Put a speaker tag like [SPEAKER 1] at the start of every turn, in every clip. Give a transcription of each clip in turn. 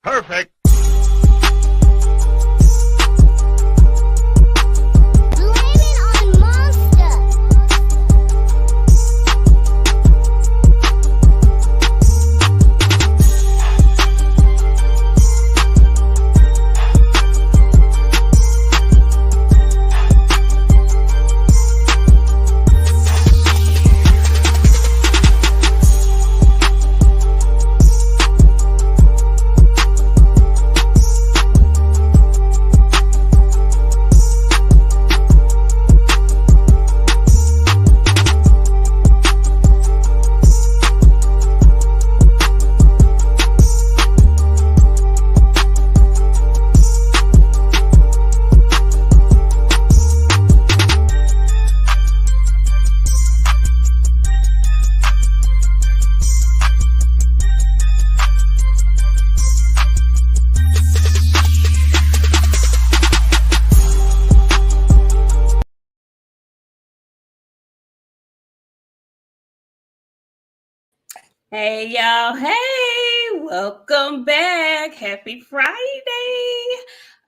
[SPEAKER 1] Perfect.
[SPEAKER 2] Hey y'all, hey, welcome back. Happy Friday.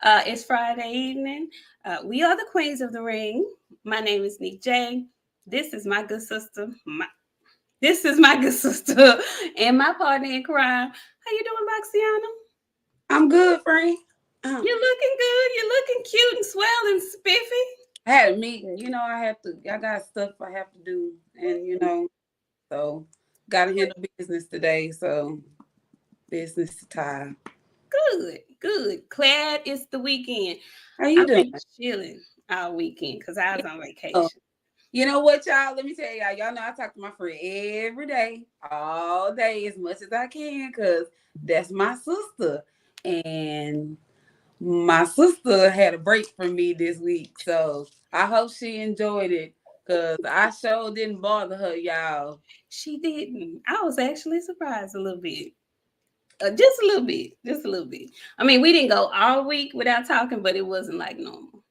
[SPEAKER 2] It's Friday evening. We are the queens of the ring. My name is Nik J. This is my good sister. This is my good sister and my partner in crime. How you doing, BOXIANA?
[SPEAKER 3] I'm good, friend.
[SPEAKER 2] You're looking good. You're looking cute and swell and spiffy.
[SPEAKER 3] I had a meeting. You know, I got stuff I have to do. And, so got to handle business today. So business time.
[SPEAKER 2] Good. Glad it's the weekend.
[SPEAKER 3] How you doing?
[SPEAKER 2] Chilling all weekend because I was on vacation.
[SPEAKER 3] You know what, y'all? Let me tell y'all. Y'all know I talk to my friend every day, all day, as much as I can, because that's my sister. And my sister had a break from me this week. So I hope she enjoyed it, because I sure didn't bother her, y'all.
[SPEAKER 2] She didn't. I was actually surprised a little bit. Just a little bit. I mean, we didn't go all week without talking, but it wasn't like normal.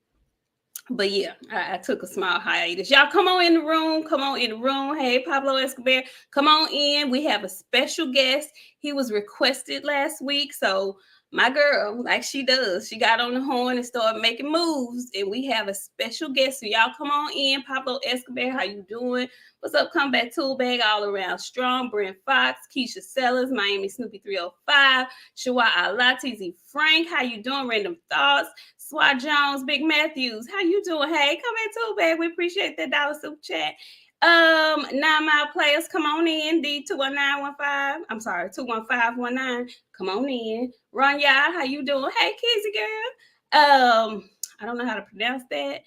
[SPEAKER 2] But yeah, I took a small hiatus. Y'all come on in the room. Hey, Pablo Escobar, come on in. We have a special guest. He was requested last week. So my girl, like she does, she got on the horn and started making moves. And we have a special guest. So y'all come on in. Pablo Escobar, how you doing? What's up? Comeback Tool Bag all around strong. Brent Fox, Keisha Sellers, Miami Snoopy 305, Shawa Alati, Z Frank, how you doing? Random Thoughts, Swat Jones, Big Matthews, how you doing? Hey, Comeback Tool Bag, we appreciate that $1 super chat. 9 Mile Players, come on in. D21915. I'm sorry, 21519. Come on in. Ron Yah, how you doing? Hey, Kizzy girl. I don't know how to pronounce that.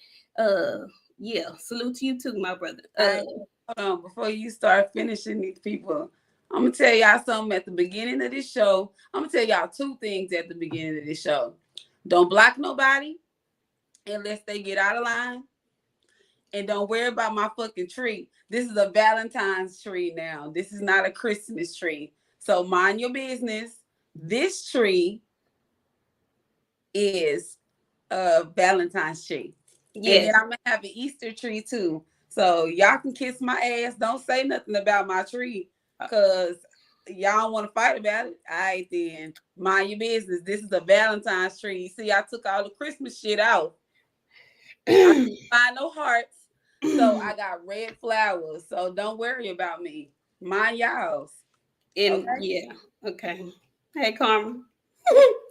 [SPEAKER 2] Yeah, salute to you too, my brother.
[SPEAKER 3] Hold on, before you start finishing these people, I'm gonna tell y'all something at the beginning of this show. I'm gonna tell y'all 2 things at the beginning of this show. Don't block nobody unless they get out of line. And don't worry about my fucking tree. This is a Valentine's tree now. This is not a Christmas tree. So mind your business. This tree is a Valentine's tree. Yes. And then I'm going to have an Easter tree too. So y'all can kiss my ass. Don't say nothing about my tree, because y'all don't want to fight about it. All right, then. Mind your business. This is a Valentine's tree. You see, I took all the Christmas shit out. I didn't find no hearts. So I got red flowers. So don't worry about me. Mind y'all's.
[SPEAKER 2] Yeah. Okay. Hey, Carmen.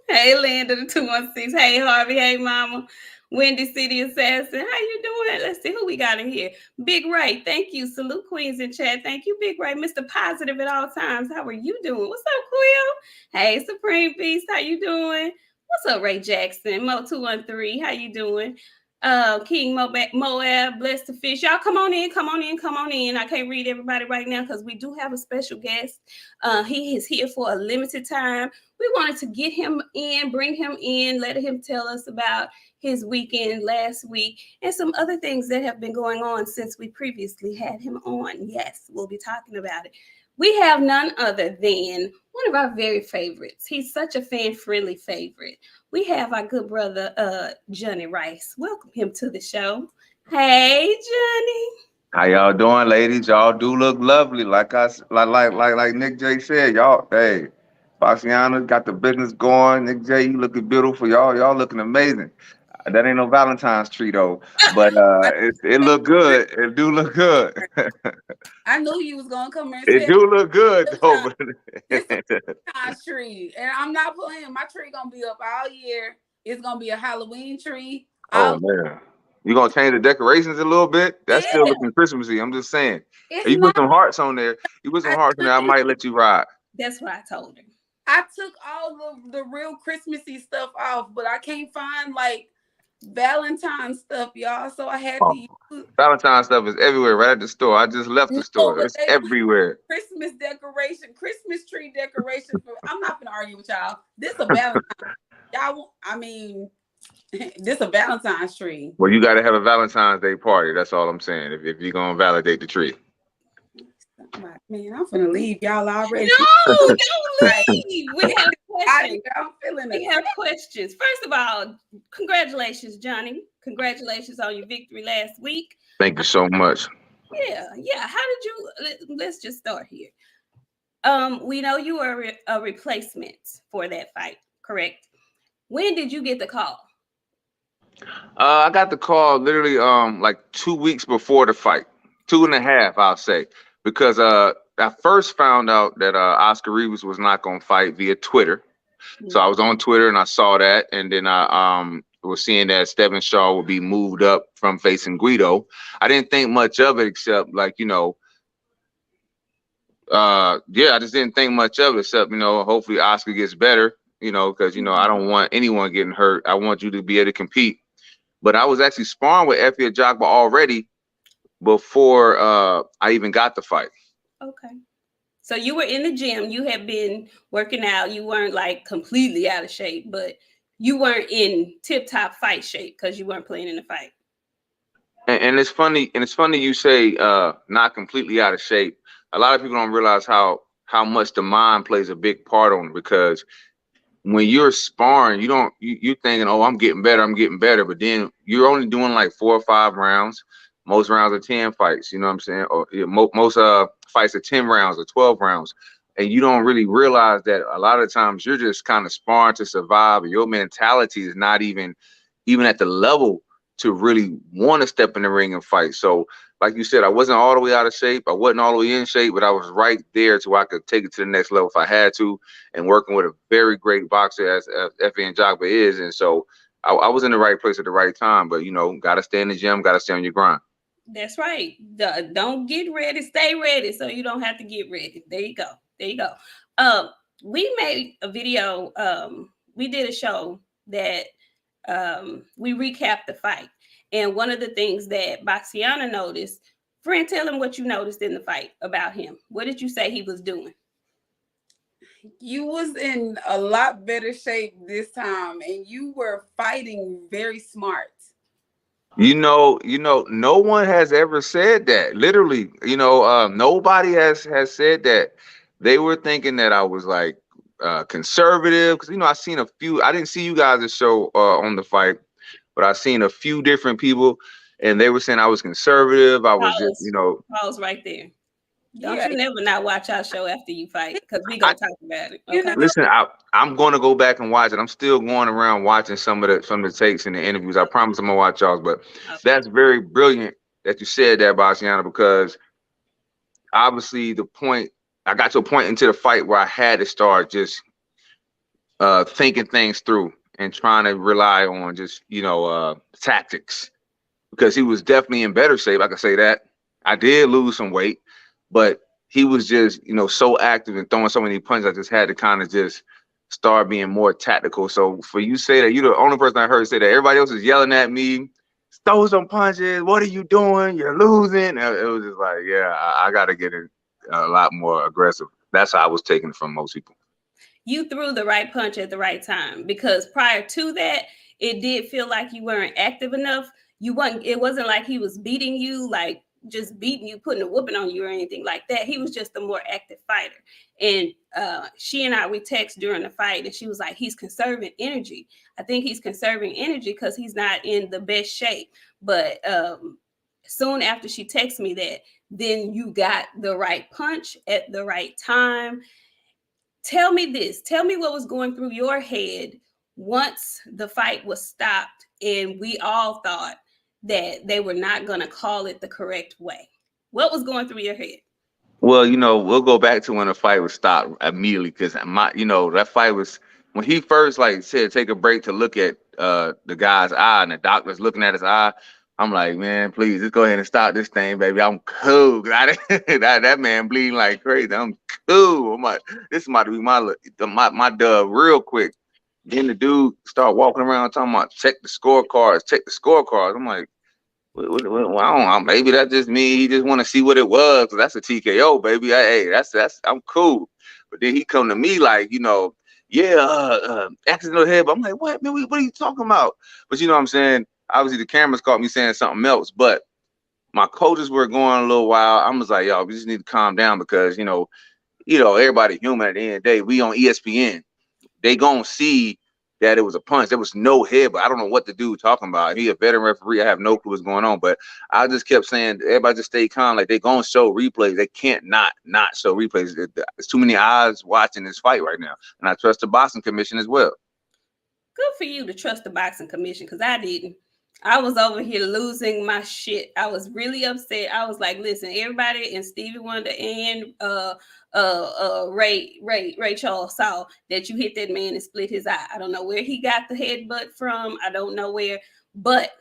[SPEAKER 2] Hey, Linda, the 216. Hey, Harvey. Hey, Mama. Windy City Assassin. How you doing? Let's see who we got in here. Big Ray. Thank you. Salute Queens in chat. Thank you, Big Ray. Mr. Positive at all times. How are you doing? What's up, Quill? Hey, Supreme Beast. How you doing? What's up, Ray Jackson? Mo213. How you doing? King Moab, Blessed to Fish. Y'all come on in. I can't read everybody right now because we do have a special guest. He is here for a limited time. We wanted to get him in, bring him in, let him tell us about his weekend last week and some other things that have been going on since we previously had him on. Yes, we'll be talking about it. We have none other than one of our very favorites. He's such a fan-friendly favorite. We have our good brother, Jonnie Rice. Welcome him to the show. Hey, Jonnie.
[SPEAKER 4] How y'all doing, ladies? Y'all do look lovely. Like Nik J said, y'all, hey,
[SPEAKER 1] BOXIANA got the business going. Nik J, you looking beautiful. Y'all looking amazing. That ain't no Valentine's tree though, but it look good. It do look good.
[SPEAKER 3] I knew you was gonna come here and
[SPEAKER 1] It
[SPEAKER 3] say
[SPEAKER 1] do look good though.
[SPEAKER 3] this is a Valentine's tree, and I'm not playing. My tree gonna be up all year. It's gonna be a Halloween tree.
[SPEAKER 1] Oh man, you gonna change the decorations a little bit? That's still
[SPEAKER 3] Yeah,
[SPEAKER 1] looking Christmassy. I'm just saying.
[SPEAKER 3] it's
[SPEAKER 1] If you put
[SPEAKER 3] not.
[SPEAKER 1] some hearts on there, you put some
[SPEAKER 3] I
[SPEAKER 1] hearts on there, I might let you ride.
[SPEAKER 2] That's what I told her.
[SPEAKER 3] I took all the real Christmassy stuff off, but I can't find like Valentine's stuff, y'all. So I had to
[SPEAKER 1] Oh,
[SPEAKER 3] use
[SPEAKER 1] Valentine's stuff is everywhere, right at the store. I just left the
[SPEAKER 3] no,
[SPEAKER 1] store.
[SPEAKER 3] but
[SPEAKER 1] It's
[SPEAKER 3] they don't have
[SPEAKER 1] everywhere.
[SPEAKER 3] Christmas decoration, Christmas tree decoration. I'm not gonna argue with y'all. This a Valentine. Y'all, I mean, this a Valentine's tree.
[SPEAKER 1] Well, you got to have a Valentine's Day party. That's all I'm saying. If you're gonna validate the tree.
[SPEAKER 3] Man, I'm gonna leave y'all already.
[SPEAKER 2] No, don't leave. We have questions.
[SPEAKER 3] I'm feeling
[SPEAKER 2] We have questions. First of all, congratulations, Jonnie. Congratulations on your victory last week.
[SPEAKER 1] Thank you so much.
[SPEAKER 2] Yeah. How did you? Let's just start here. We know you were a replacement for that fight, correct? When did you get the call?
[SPEAKER 1] I got the call literally like 2 weeks before the fight, 2.5, I'll say, because I first found out that Oscar Rivas was not gonna fight via Twitter. So I was on Twitter and I saw that, and then I was seeing that Stephen Shaw would be moved up from facing Guido. I didn't think much of it except like, I just didn't think much of it except, hopefully Oscar gets better, because I don't want anyone getting hurt. I want you to be able to compete. But I was actually sparring with Effie Ajagba already before I even got the fight.
[SPEAKER 2] Okay. So you were in the gym, you had been working out, you weren't like completely out of shape, but you weren't in tip-top fight shape because you weren't playing in the fight.
[SPEAKER 1] And it's funny, you say not completely out of shape. A lot of people don't realize how much the mind plays a big part on it, because when you're sparring, you're thinking, oh, I'm getting better, but then you're only doing like 4 or 5 rounds. Most rounds are 10 fights, you know what I'm saying? Or most fights are 10 rounds or 12 rounds. And you don't really realize that a lot of times you're just kind of sparring to survive. Your mentality is not even at the level to really want to step in the ring and fight. So like you said, I wasn't all the way out of shape. I wasn't all the way in shape, but I was right there so I could take it to the next level if I had to, and working with a very great boxer as Effie Ajagba is. And so I was in the right place at the right time, but got to stay in the gym, got to stay on your grind.
[SPEAKER 2] That's right. Don't get ready, stay ready so you don't have to get ready. There you go. We made a video. We did a show that we recapped the fight. And one of the things that BOXIANA noticed, friend, tell him what you noticed in the fight about him. What did you say he was doing?
[SPEAKER 3] You was in a lot better shape this time, and you were fighting very smart.
[SPEAKER 1] No one has ever said that. Literally, nobody has said that. They were thinking that I was like conservative, because I seen a few. I didn't see you guys' show on the fight, but I seen a few different people, and they were saying I was conservative. I was just,
[SPEAKER 2] Pause right there. Don't you never not watch our show after you fight, because we gonna talk about it. Okay?
[SPEAKER 1] Listen, I'm going to go back and watch it. I'm still going around watching some of the takes and the interviews. I promise I'm gonna watch y'all's, but that's very brilliant that you said that, BOXIANA, because obviously I got to a point into the fight where I had to start just thinking things through and trying to rely on just tactics, because he was definitely in better shape. I can say that. I did lose some weight, but he was just so active and throwing so many punches. I just had to kind of just start being more tactical. So for you say that, you're the only person I heard say that. Everybody else is yelling at me, throw some punches, what are you doing, you're losing. It was just like, yeah, I got to get in a lot more aggressive. That's how I was taking it from most people.
[SPEAKER 2] You threw the right punch at the right time, because prior to that, it did feel like you weren't active enough. It wasn't like he was beating you, like just beating you, putting a whooping on you or anything like that. He was just a more active fighter. And she and I, we text during the fight, and she was like, he's conserving energy. I think he's conserving energy because he's not in the best shape. But soon after she texted me that, then you got the right punch at the right time. tell me this. Tell me what was going through your head once the fight was stopped and we all thought that they were not going to call it the correct way. What was going through your head?
[SPEAKER 1] Well, we'll go back to when the fight was stopped immediately because that fight was when he first said take a break to look at the guy's eye and the doctor's looking at his eye. I'm like, man, please just go ahead and stop this thing, baby. I'm cool. That man bleeding like crazy. I'm cool. This is about to be my dub real quick. Then the dude start walking around talking about check the scorecards. I'm like, well, I don't know. Maybe that's just me. He just want to see what it was. That's a TKO, baby. Hey, that's I'm cool. But then he come to me like, accidental head. But I'm like, what, man? What are you talking about? But you know what I'm saying? Obviously, the cameras caught me saying something else. But my coaches were going a little wild. I was like, y'all, we just need to calm down because everybody human at the end of the day. We on ESPN. They gonna see that it was a punch. There was no head, but I don't know what the dude talking about. He a veteran referee. I have no clue what's going on. But I just kept saying, everybody just stay calm. Like they gonna show replays. They can't not show replays. There's too many eyes watching this fight right now. And I trust the boxing commission as well.
[SPEAKER 2] Good for you to trust the boxing commission, because I didn't. I was over here losing my shit. I was really upset. I was like, listen, everybody and Stevie Wonder and Ray Charles saw that you hit that man and split his eye. I don't know where he got the headbutt from. I don't know where, but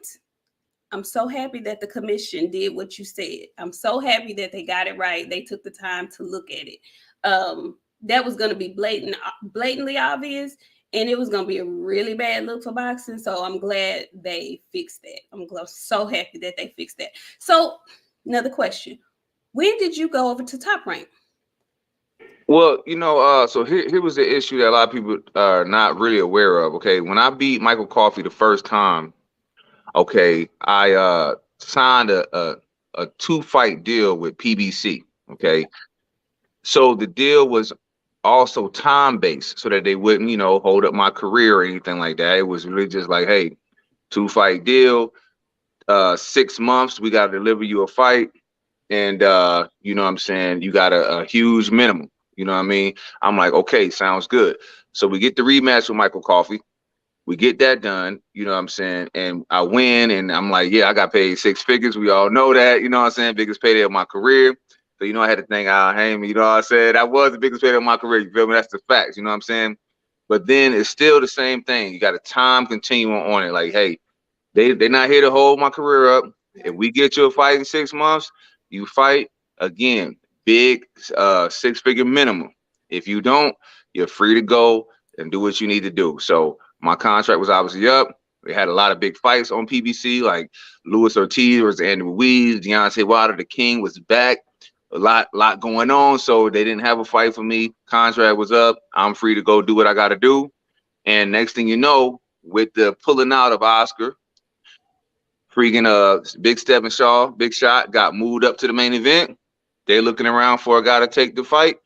[SPEAKER 2] I'm so happy that the commission did what you said. I'm so happy that they got it right. They took the time to look at it. That was going to be blatantly obvious. And it was going to be a really bad look for boxing. So I'm glad they fixed that. I'm so happy that they fixed that. So another question. When did you go over to Top Rank?
[SPEAKER 1] Well, so here was the issue that a lot of people are not really aware of. Okay, when I beat Michael Coffey the first time, okay, I signed a 2-fight deal with PBC. Okay, so the deal was also time-based so that they wouldn't, hold up my career or anything like that. It was really just like, hey, 2-fight deal, 6 months, we got to deliver you a fight. And, you know what I'm saying, you got a huge minimum. You know what I mean? I'm like, okay, sounds good. So we get the rematch with Michael Coffey. We get that done, you know what I'm saying? And I win, and I'm like, yeah, I got paid 6 figures. We all know that, you know what I'm saying? Biggest payday of my career. So, I had to thank Al Heyman, you know what I said? That was the biggest payday of my career, you feel me? That's the facts, you know what I'm saying? But then it's still the same thing. You got a time continuum on it. Like, hey, they're not here to hold my career up. If we get you a fight in 6 months, you fight again, big 6-figure minimum. If you don't, you're free to go and do what you need to do. So my contract was obviously up. We had a lot of big fights on PBC, like Luis Ortiz versus Andy Ruiz, Deontay Wilder, the King was back. A lot going on, so they didn't have a fight for me. Contract was up. I'm free to go do what I got to do. And next thing you know, with the pulling out of Oscar, freaking Big Stephen Shaw, Big Shot, got moved up to the main event. They're looking around for a guy to take the fight.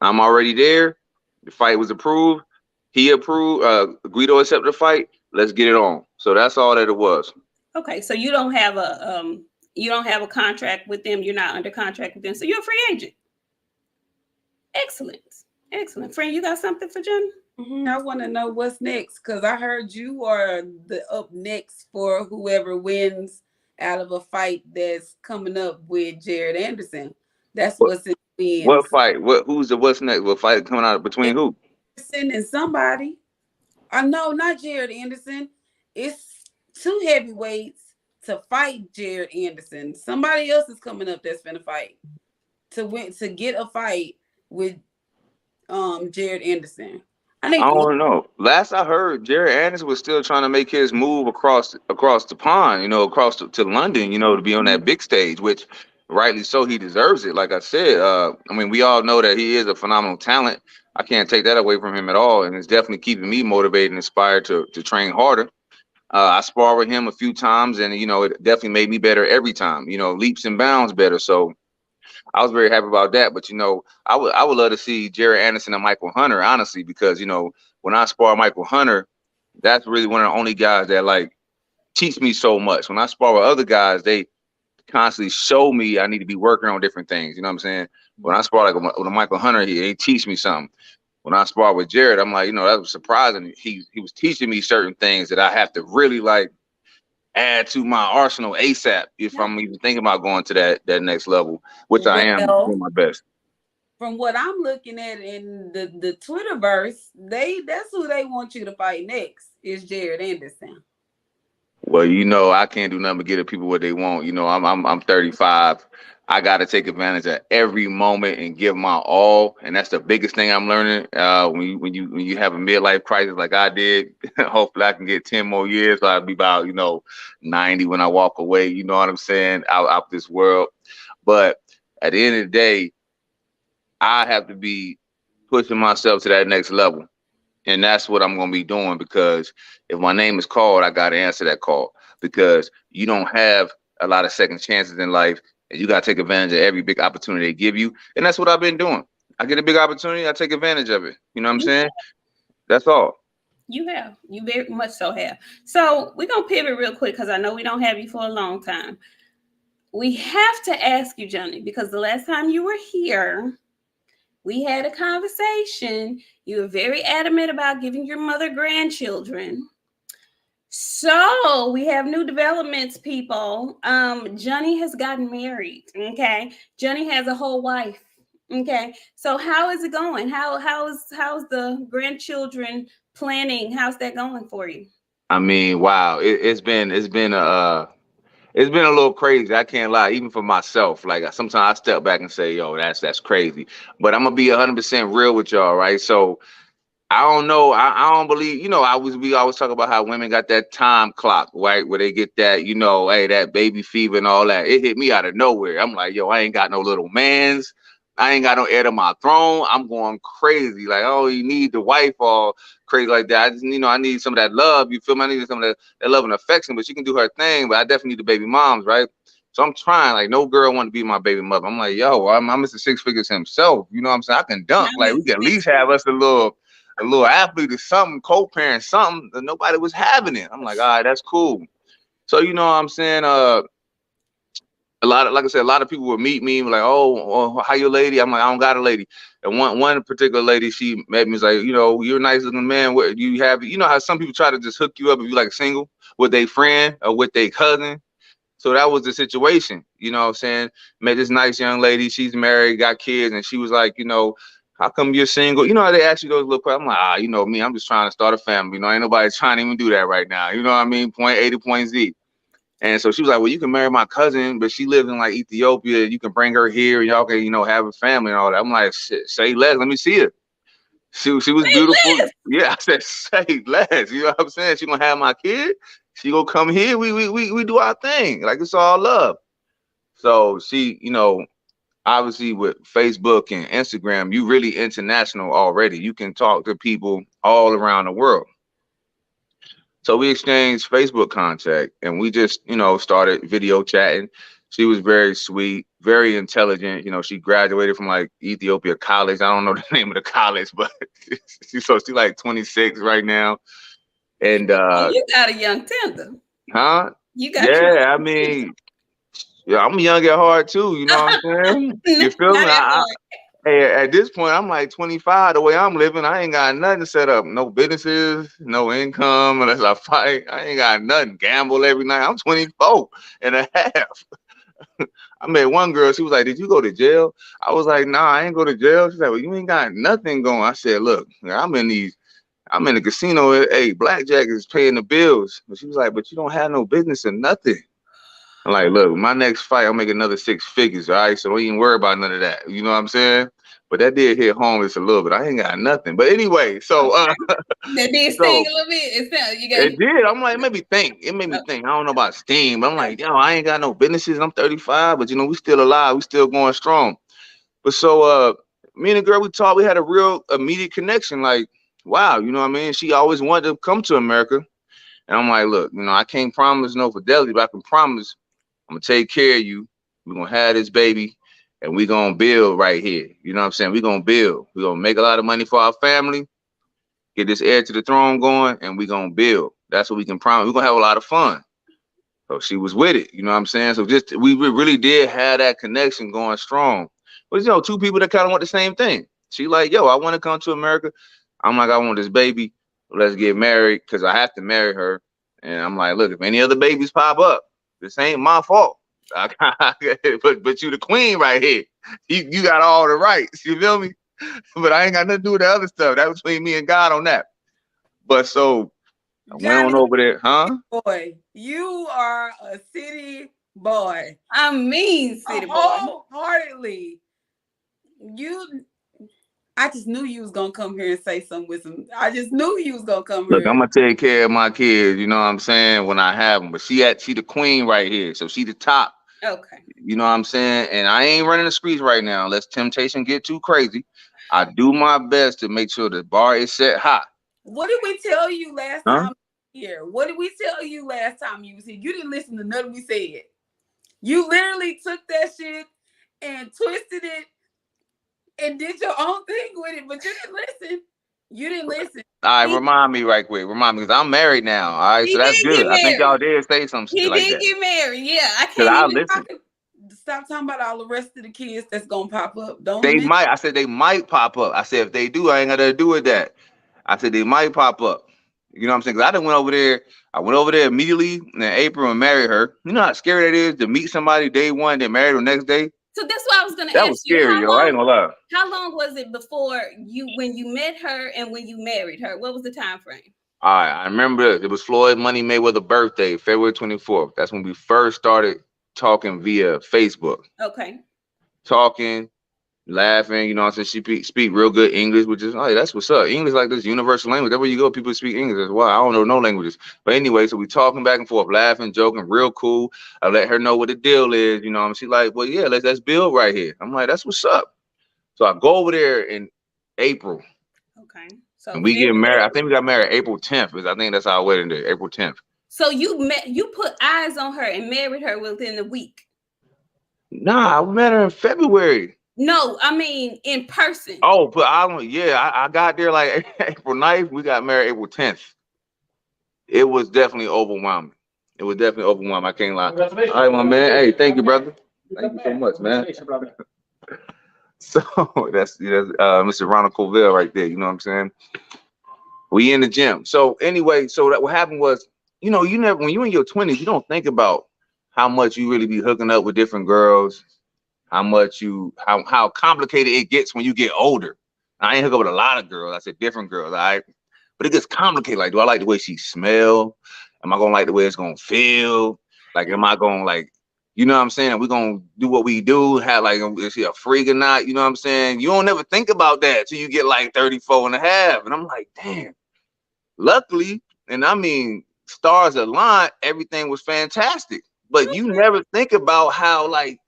[SPEAKER 1] I'm already there. The fight was approved. He approved. Guido accepted the fight. Let's get it on. So that's all that it was.
[SPEAKER 2] Okay, so you don't have a contract with them. You're not under contract with them. So you're a free agent. Excellent. Friend, you got something for Jonnie?
[SPEAKER 3] Mm-hmm. I want to know what's next, because I heard you are the up next for whoever wins out of a fight that's coming up with Jared Anderson. That's what's in the
[SPEAKER 1] What fight? What's next? What fight coming out between who?
[SPEAKER 3] Anderson and somebody. I know, not Jared Anderson. It's 2 heavyweights to fight Jared Anderson. Somebody else is coming up that's gonna fight to get a fight with Jared Anderson. I
[SPEAKER 1] don't know. Last I heard, Jared Anderson was still trying to make his move across the pond, across to London, to be on that big stage, which rightly so, he deserves it. Like I said, we all know that he is a phenomenal talent. I can't take that away from him at all, and it's definitely keeping me motivated and inspired to train harder. I sparred with him a few times, and it definitely made me better every time. Leaps and bounds better. So I was very happy about that. But I would love to see Jared Anderson and Michael Hunter, honestly, because when I spar Michael Hunter, that's really one of the only guys that teach me so much. When I spar with other guys, they constantly show me I need to be working on different things. You know what I'm saying? When I spar with a Michael Hunter, he teach me something. when I sparred with Jared, I'm like, that was surprising. He was teaching me certain things that I have to really like add to my arsenal ASAP if I'm even thinking about going to that next level, which I am doing my best.
[SPEAKER 3] From what I'm looking at in the Twitterverse, that's who they want you to fight next is Jared Anderson.
[SPEAKER 1] Well, I can't do nothing but give the people what they want. I'm 35. I got to take advantage of every moment and give my all, and that's the biggest thing I'm learning. When you have a midlife crisis like I did, hopefully I can get 10 more years. So I'll be about 90 when I walk away. You know what I'm saying? Out this world. But at the end of the day, I have to be pushing myself to that next level. And that's what I'm going to be doing, because if my name is called, I got to answer that call, because you don't have a lot of second chances in life, and you got to take advantage of every big opportunity they give you. And that's what I've been doing. I get a big opportunity, I take advantage of it. You know what I'm saying? That's all.
[SPEAKER 2] You very much so have. So we're going to pivot real quick, because I know we don't have you for a long time. We have to ask you, Jonnie, because the last time you were here, we had a conversation. You were very adamant about giving your mother grandchildren. So we have new developments, people. Jonnie has gotten married. Okay. Jonnie has a whole wife. Okay. So how is it going? How's the grandchildren planning? How's that going for you?
[SPEAKER 1] I mean, wow. It's been a little crazy. I can't lie, even for myself. Like sometimes I step back and say, "Yo, that's crazy." But I'm gonna be 100% real with y'all, right? So I don't know. I don't believe. We always talk about how women got that time clock, right? Where they get that, hey, that baby fever and all that. It hit me out of nowhere. I'm like, yo, I ain't got no little mans. I ain't got no heir to my throne. I'm going crazy. Like, oh, you need the wife all crazy like that. I just, I need some of that love. You feel me? I need some of that love and affection, but she can do her thing. But I definitely need the baby moms, right? So I'm trying. Like, no girl want to be my baby mother. I'm like, yo, I'm Mr. Six Figures himself. You know what I'm saying? I can dunk. Like, we can at least have us a little athlete or something, co-parent, something. That nobody was having it. I'm like, all right, that's cool. So, you know what I'm saying? Like I said, a lot of people would meet me like, oh, how your lady? I'm like, I don't got a lady. And one particular lady, she met me, was like, you're a nice looking man. What do you have? You know how some people try to just hook you up if you like single with their friend or with their cousin. So that was the situation. You know what I'm saying? Met this nice young lady. She's married, got kids, and she was like, how come you're single? You know how they ask you those little questions? I'm like, me, I'm just trying to start a family. Ain't nobody trying to even do that right now. You know what I mean? Point A to point Z. And so she was like, well, you can marry my cousin, but she lives in like Ethiopia. You can bring her here and y'all can, have a family and all that. I'm like, shit, say less. Let me see her. She was beautiful. Less. Yeah, I said, say less. You know what I'm saying? She gonna have my kid. She gonna come here. We do our thing. Like, it's all love. So she, obviously with Facebook and Instagram, you really international already. You can talk to people all around the world. So we exchanged Facebook contact, and we just, started video chatting. She was very sweet, very intelligent. She graduated from like Ethiopia College. I don't know the name of the college, but she's like 26 right now. And
[SPEAKER 2] you got a young tender.
[SPEAKER 1] Huh?
[SPEAKER 2] You got
[SPEAKER 1] I mean, yeah, I'm young at heart too. You know what I'm saying? You feel me? Hey, at this point, I'm like 25. The way I'm living, I ain't got nothing to set up. No businesses, no income unless I fight. I ain't got nothing. Gamble every night. I'm 24 and a half. I met one girl. She was like, did you go to jail? I was like, nah, I ain't go to jail. She's like, well, you ain't got nothing going. I said, look, I'm in the casino. Hey, blackjack is paying the bills. But she was like, but you don't have no business or nothing. I'm like, look, my next fight, I'll make another 6 figures, all right? So don't even worry about none of that. You know what I'm saying? But that did hit home just a little bit. I ain't got nothing. But anyway, so
[SPEAKER 2] that did sting a little bit.
[SPEAKER 1] It did. I'm like, it made me think. It made me think. I don't know about steam, but I'm like, I ain't got no businesses. I'm 35, but we still alive. We still going strong. But so me and the girl, we talked, we had a real immediate connection. Like, wow, you know what I mean? She always wanted to come to America. And I'm like, look, I can't promise no fidelity, but I can promise I'm gonna take care of you. We're gonna have this baby, and we're gonna build right here. You know what I'm saying? We're gonna build. We're gonna make a lot of money for our family, get this heir to the throne going, and we're gonna build. That's what we can promise. We're gonna have a lot of fun. So she was with it. You know what I'm saying? So we really did have that connection going strong. But two people that kind of want the same thing. She like, yo, I want to come to America. I'm like, I want this baby. Let's get married because I have to marry her. And I'm like, look, if any other babies pop up, this ain't my fault. But you the queen right here. You got all the rights. You feel me? But I ain't got nothing to do with the other stuff. That was between me and God on that. But so I went on over there, huh?
[SPEAKER 3] Boy, you are a city boy.
[SPEAKER 2] I mean, city boy.
[SPEAKER 3] Wholeheartedly. I just knew you was gonna come here and say something with some. I just knew you was gonna come here.
[SPEAKER 1] Look, I'm gonna take care of my kids. You know what I'm saying? When I have them, but she the queen right here, so she the top.
[SPEAKER 2] Okay.
[SPEAKER 1] You know what I'm saying? And I ain't running the streets right now unless temptation get too crazy. I do my best to make sure the bar is set high.
[SPEAKER 3] What did we tell you last time here? What did we tell you last time you was here? You didn't listen to nothing we said. You literally took that shit and twisted it and did your own thing with it, but you didn't listen. You didn't listen.
[SPEAKER 1] All right, remind me right quick. Remind me, because I'm married now. All right, so that's good. I think y'all did say something like that.
[SPEAKER 2] He did get married. Yeah, I can't
[SPEAKER 1] listen.
[SPEAKER 3] Stop talking about all the rest of the kids that's gonna pop up.
[SPEAKER 1] I said they might pop up. I said if they do, I ain't got to do with that. I said they might pop up. You know what I'm saying? Because I done went over there. I went over there immediately in April and married her. You know how scary that is to meet somebody day one, then marry the next day?
[SPEAKER 2] So that's what I was gonna ask you.
[SPEAKER 1] That was scary, yo. I ain't gonna lie.
[SPEAKER 2] How long was it before when you met her and when you married her? What was the time frame?
[SPEAKER 1] All right, I remember it was Floyd Mayweather birthday, February 24th. That's when we first started talking via Facebook.
[SPEAKER 2] Okay.
[SPEAKER 1] Talking, laughing, you know what I'm saying? She speak real good English, which is, oh, that's what's up. English like this universal language. Everywhere you go, people speak English as well. I don't know no languages. But anyway, so we talking back and forth, laughing, joking, real cool. I let her know what the deal is, you know what I'm saying? She like, well, yeah, let's build right here. I'm like, that's what's up. So I go over there in April.
[SPEAKER 2] Okay. So
[SPEAKER 1] and we get married. I think we got married April 10th. Because I think that's our wedding day, April 10th.
[SPEAKER 2] So you put eyes on her and married her within a week?
[SPEAKER 1] Nah, I met her in February.
[SPEAKER 2] No, I mean in person.
[SPEAKER 1] Oh, but I got there like April 9th. We got married April 10th. It was definitely overwhelming. I can't lie. All right, my man. Hey, thank you, brother. Thank you so much, man. So that's Mr. Ronald Colville right there. You know what I'm saying? We in the gym. So anyway, what happened was, you know, when you're in your 20s, you don't think about how much you really be hooking up with different girls, how complicated it gets when you get older. I ain't hook up with a lot of girls. I said different girls, all right? But it gets complicated. Like, do I like the way she smell? Am I gonna like the way it's gonna feel? Like, am I gonna like, you know what I'm saying? We're gonna do what we do, have like, is she a freak or not? You know what I'm saying? You don't ever think about that till you get like 34 and a half. And I'm like, damn. Luckily, and I mean, stars aligned, everything was fantastic. But you never think about how like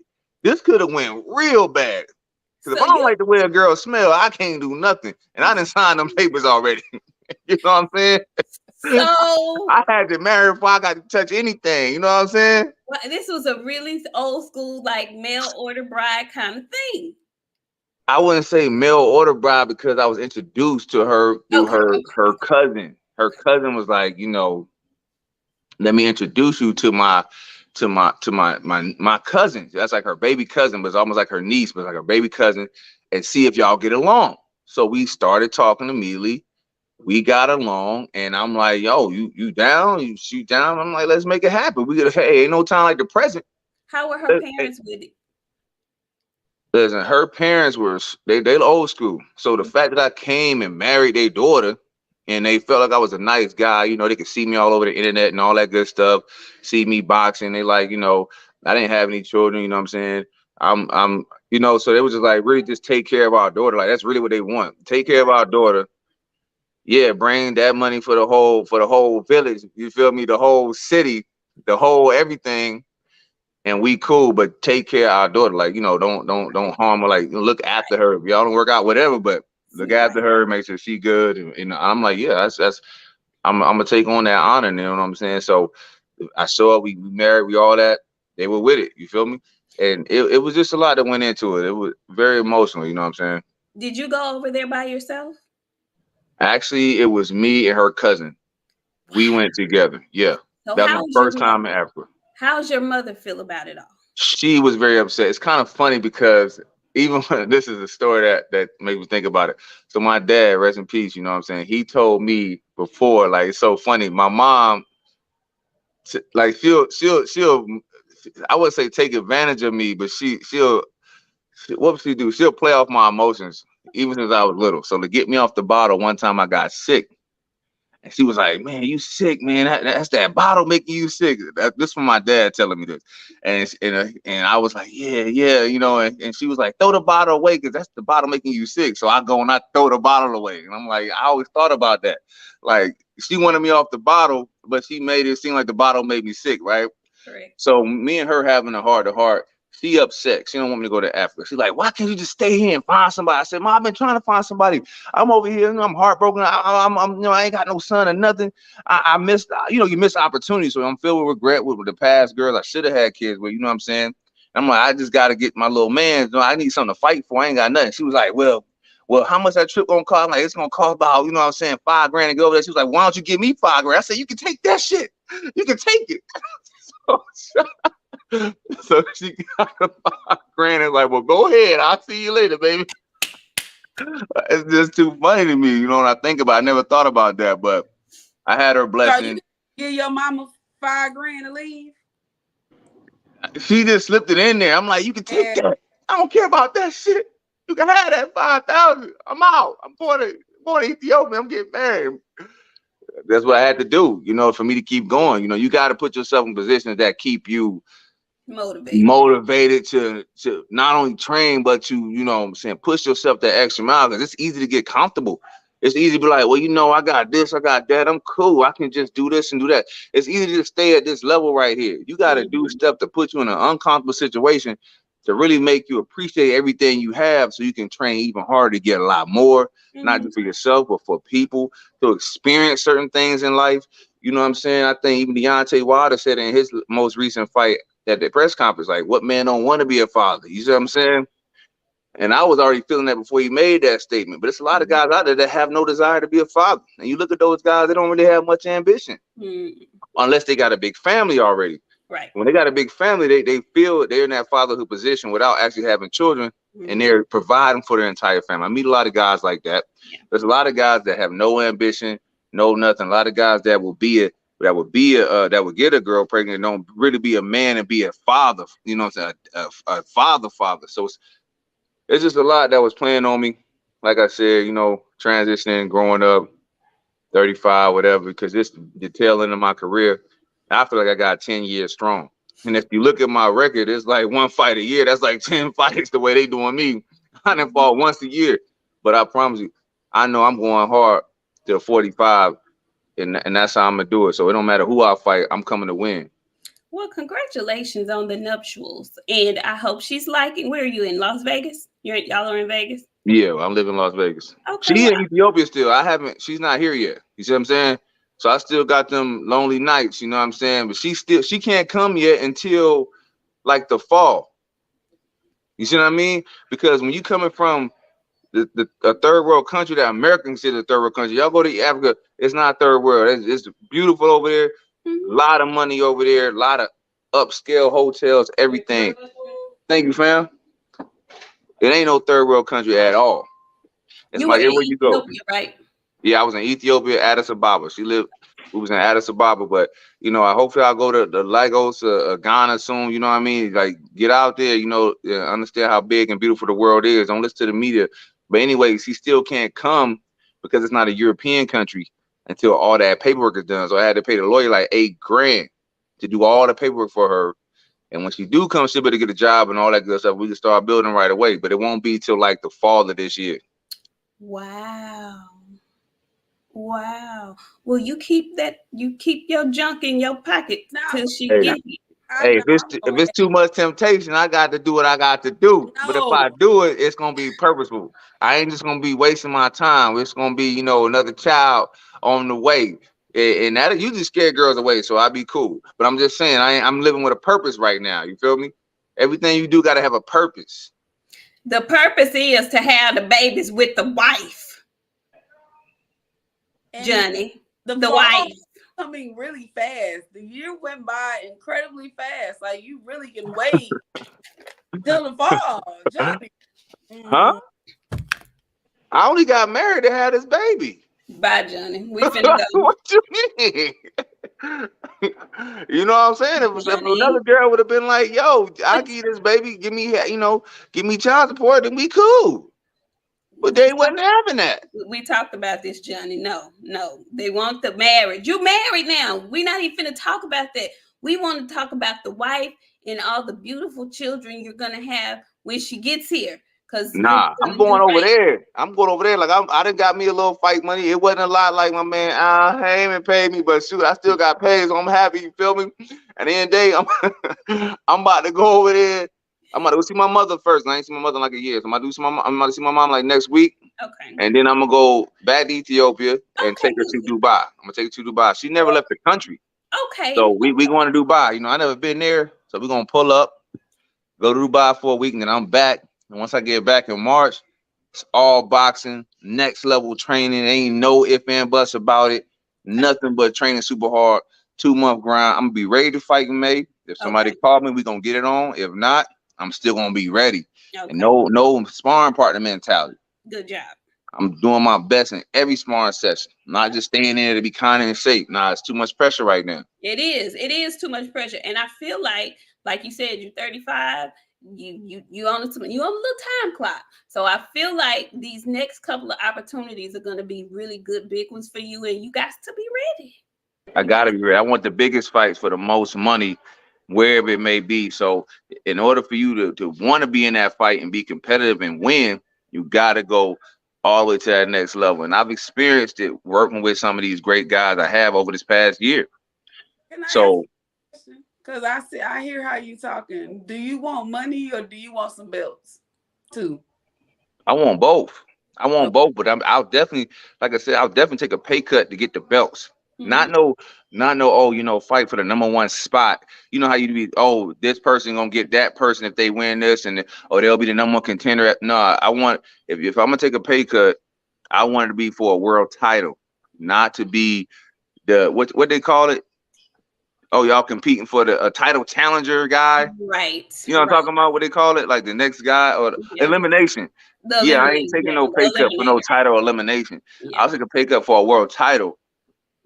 [SPEAKER 1] this could have went real bad. Because if I don't like the way a girl smell, I can't do nothing. And I didn't sign them papers already. You know what I'm saying? So I had to marry before I got to touch anything. You know what I'm saying?
[SPEAKER 2] Well, this was a really old school, like mail order bride kind of thing.
[SPEAKER 1] I wouldn't say mail order bride because I was introduced to her through her cousin. Her cousin was like, you know, let me introduce you to my cousin. That's like her baby cousin, but it's almost like her niece, but like her baby cousin, and see if y'all get along. So we started talking immediately. We got along, and I'm like, yo, you down? You shoot down? I'm like, let's make it happen. We gotta, hey, ain't no time like the present.
[SPEAKER 2] How were her parents with it?
[SPEAKER 1] Listen, her parents were they old school. So the fact that I came and married their daughter, and they felt like I was a nice guy, you know, they could see me all over the internet and all that good stuff, see me boxing. They like, you know, I didn't have any children, you know what I'm saying? I'm, you know, so they was just like, really just take care of our daughter. Like, that's really what they want. Take care of our daughter. Yeah, bring that money for the whole village. You feel me? The whole city, the whole everything. And we cool, but take care of our daughter. Like, you know, don't harm her. Like, look after her. If y'all don't work out, whatever, but look after her, make sure she good. And I'm like, yeah, I'm gonna take on that honor. You know what I'm saying? So I saw we married, we all that. They were with it. You feel me? And it was just a lot that went into it. It was very emotional. You know what I'm saying?
[SPEAKER 2] Did you go over there by yourself?
[SPEAKER 1] Actually, it was me and her cousin. We went together. Yeah, so that was my first time in Africa.
[SPEAKER 2] How's your mother feel about it all?
[SPEAKER 1] She was very upset. It's kind of funny because even this is a story that makes me think about it. So my dad, rest in peace, you know what I'm saying? He told me before, like, it's so funny. My mom, like, she'll I wouldn't say take advantage of me, but what would she do? She'll play off my emotions even since I was little. So to get me off the bottle, one time I got sick. And she was like, "Man, you sick, man. That's that bottle making you sick." This from my dad telling me this. And I was like, yeah, you know. And she was like, "Throw the bottle away, because that's the bottle making you sick." So I go and I throw the bottle away. And I'm like, I always thought about that. Like, she wanted me off the bottle, but she made it seem like the bottle made me sick, right?
[SPEAKER 2] Correct.
[SPEAKER 1] So me and her having a heart to heart. She upset. She don't want me to go to Africa. She's like, "Why can't you just stay here and find somebody?" I said, "Mom, I've been trying to find somebody. I'm over here. You know, I'm heartbroken. I'm you know, I ain't got no son or nothing. I missed, you know, you miss opportunities. So I'm filled with regret with the past girls I should have had kids with. You know what I'm saying?" I'm like, I just got to get my little man. You know, I need something to fight for. I ain't got nothing. She was like, well, how much that trip gonna cost? I'm like, it's gonna cost about, you know what I'm saying, $5,000 to go over there. She was like, "Why don't you give me $5,000?" I said, "You can take that shit. You can take it." So she got $5,000 and like, "Well, go ahead. I'll see you later, baby." It's just too funny to me, you know. When I think about it, I never thought about that, but I had her blessing.
[SPEAKER 3] So you give your mama $5,000 to leave?
[SPEAKER 1] She just slipped it in there. I'm like, "You can take that. I don't care about that shit. You can have that 5,000. I'm out. I'm going to Ethiopia. I'm getting married." That's what I had to do, you know, for me to keep going. You know, you got to put yourself in positions that keep you motivated to not only train, but to, you know what I'm saying, push yourself that extra mile, because it's easy to get comfortable. It's easy to be like, "Well, you know, I got this, I got that. I'm cool. I can just do this and do that." It's easy to stay at this level right here. You got to do stuff to put you in an uncomfortable situation to really make you appreciate everything you have, so you can train even harder to get a lot more, not just for yourself, but for people to experience certain things in life. You know what I'm saying? I think even Deontay Wilder said in his most recent fight at the press conference, like, what man don't want to be a father? You see what I'm saying? And I was already feeling that before he made that statement. But it's a lot of guys out there that have no desire to be a father. And you look at those guys, they don't really have much ambition, unless they got a big family already.
[SPEAKER 2] Right.
[SPEAKER 1] When they got a big family, they feel they're in that fatherhood position without actually having children, and they're providing for their entire family. I meet a lot of guys like that. Yeah. There's a lot of guys that have no ambition, no nothing. A lot of guys that would get a girl pregnant and don't really be a man and be a father. You know what I'm saying? A father. So it's just a lot that was playing on me. Like I said, you know, transitioning, growing up, 35, whatever, because it's the tail end of my career. I feel like I got 10 years strong. And if you look at my record, it's like one fight a year. That's like 10 fights the way they doing me. I done fought once a year. But I promise you, I know I'm going hard till 45, and that's how I'm going to do it. So it don't matter who I fight, I'm coming to win.
[SPEAKER 2] Well, congratulations on the nuptials. And I hope she's liking. Where are you, in Las Vegas? Y'all are in Vegas?
[SPEAKER 1] Yeah, I'm living in Las Vegas. Okay, she's in Ethiopia still. She's not here yet. You see what I'm saying? So I still got them lonely nights, you know what I'm saying? But she can't come yet until like the fall. You see what I mean? Because when you coming from a third world country that Americans consider a third world country, y'all go to Africa, it's not third world. It's beautiful over there. A lot of money over there, a lot of upscale hotels, everything. Thank you, fam. It ain't no third world country at all. It's like everywhere you go.
[SPEAKER 2] Right?
[SPEAKER 1] Yeah, I was in Ethiopia, Addis Ababa. We was in Addis Ababa, but you know, hopefully I'll go to the Lagos, Ghana soon. You know what I mean? Like, get out there, you know, understand how big and beautiful the world is. Don't listen to the media. But anyways, he still can't come because it's not a European country until all that paperwork is done. So I had to pay the lawyer like $8,000 to do all the paperwork for her. And when she do come, she'll better get a job and all that good stuff. We can start building right away. But it won't be till like the fall of this year.
[SPEAKER 2] Wow. Well, you keep your junk in your pocket till she gets you.
[SPEAKER 1] Hey, if it's too much temptation, I got to do what I got to do. No. But if I do it, it's gonna be purposeful. I ain't just gonna be wasting my time. It's gonna be, you know, another child on the way. And that you just scare girls away, so I'll be cool. But I'm just saying, I'm living with a purpose right now. You feel me? Everything you do got to have a purpose.
[SPEAKER 2] The purpose is to have the babies with the wife. And Jonnie, the wife.
[SPEAKER 3] Coming really fast. The year went by incredibly fast. Like, you really can wait till the fall, Jonnie.
[SPEAKER 1] Huh? I only got married to have this baby.
[SPEAKER 2] Bye, Jonnie. We finna go.
[SPEAKER 1] What you mean? You know what I'm saying? If another girl would have been like, "Yo, I'll give you this baby, give me child support," then we cool. But they wasn't having that.
[SPEAKER 2] We talked about this, Jonnie. No, they want the marriage. You married now. We're not even finna talk about that. We want to talk about the wife and all the beautiful children you're gonna have when she gets here.
[SPEAKER 1] Nah, I'm going over there. I'm going over there. Like I done got me a little fight money. It wasn't a lot like my man Heyman paid me, but shoot, I still got paid, so I'm happy. You feel me? At the end of the day, I'm about to go over there. I'm about to go see my mother first. I ain't seen my mother in like a year. So I'm about to see my mom like next week.
[SPEAKER 2] Okay.
[SPEAKER 1] And then I'm gonna go back to Ethiopia and take her to Dubai. I'm gonna take her to Dubai. She never left the country.
[SPEAKER 2] Okay.
[SPEAKER 1] So we going to Dubai. You know, I never been there. So we're gonna pull up, go to Dubai for a week, and then I'm back. And once I get back in March, it's all boxing, next level training. Ain't no ifs and buts about it. Nothing but training super hard. 2-month grind. I'm gonna be ready to fight in May. If somebody call me, we gonna get it on. If not, I'm still gonna be ready. Okay. And no sparring partner mentality.
[SPEAKER 2] Good job. I'm
[SPEAKER 1] doing my best in every sparring session. Not just staying there to be kind and safe. Nah, it's too much pressure right now.
[SPEAKER 2] It is too much pressure. And I feel like you said, you're 35. You on a little time clock. So I feel like these next couple of opportunities are going to be really good big ones for you, and you got to be ready.
[SPEAKER 1] I gotta be ready. I want the biggest fights for the most money, wherever it may be. So in order for you to want to be in that fight and be competitive and win, you gotta go all the way to that next level. And I've experienced it working with some of these great guys I have over this past year.
[SPEAKER 3] Because I hear how you talking. Do you want money or do you want some belts too?
[SPEAKER 1] I want both. But I'll definitely, like I said, I'll definitely take a pay cut to get the belts. Mm-hmm. Not no, fight for the #1 spot. You know how you be, this person gonna get that person if they win this, and they'll be the #1 contender. No, I want, if I'm gonna take a pay cut, I want it to be for a world title, not to be the what they call it. Oh, y'all competing for a title challenger guy,
[SPEAKER 2] right?
[SPEAKER 1] You know what I'm talking about? What they call it, like the next guy or elimination. I ain't taking no pay cut for no title elimination. Yeah. I'll take a pay cut for a world title,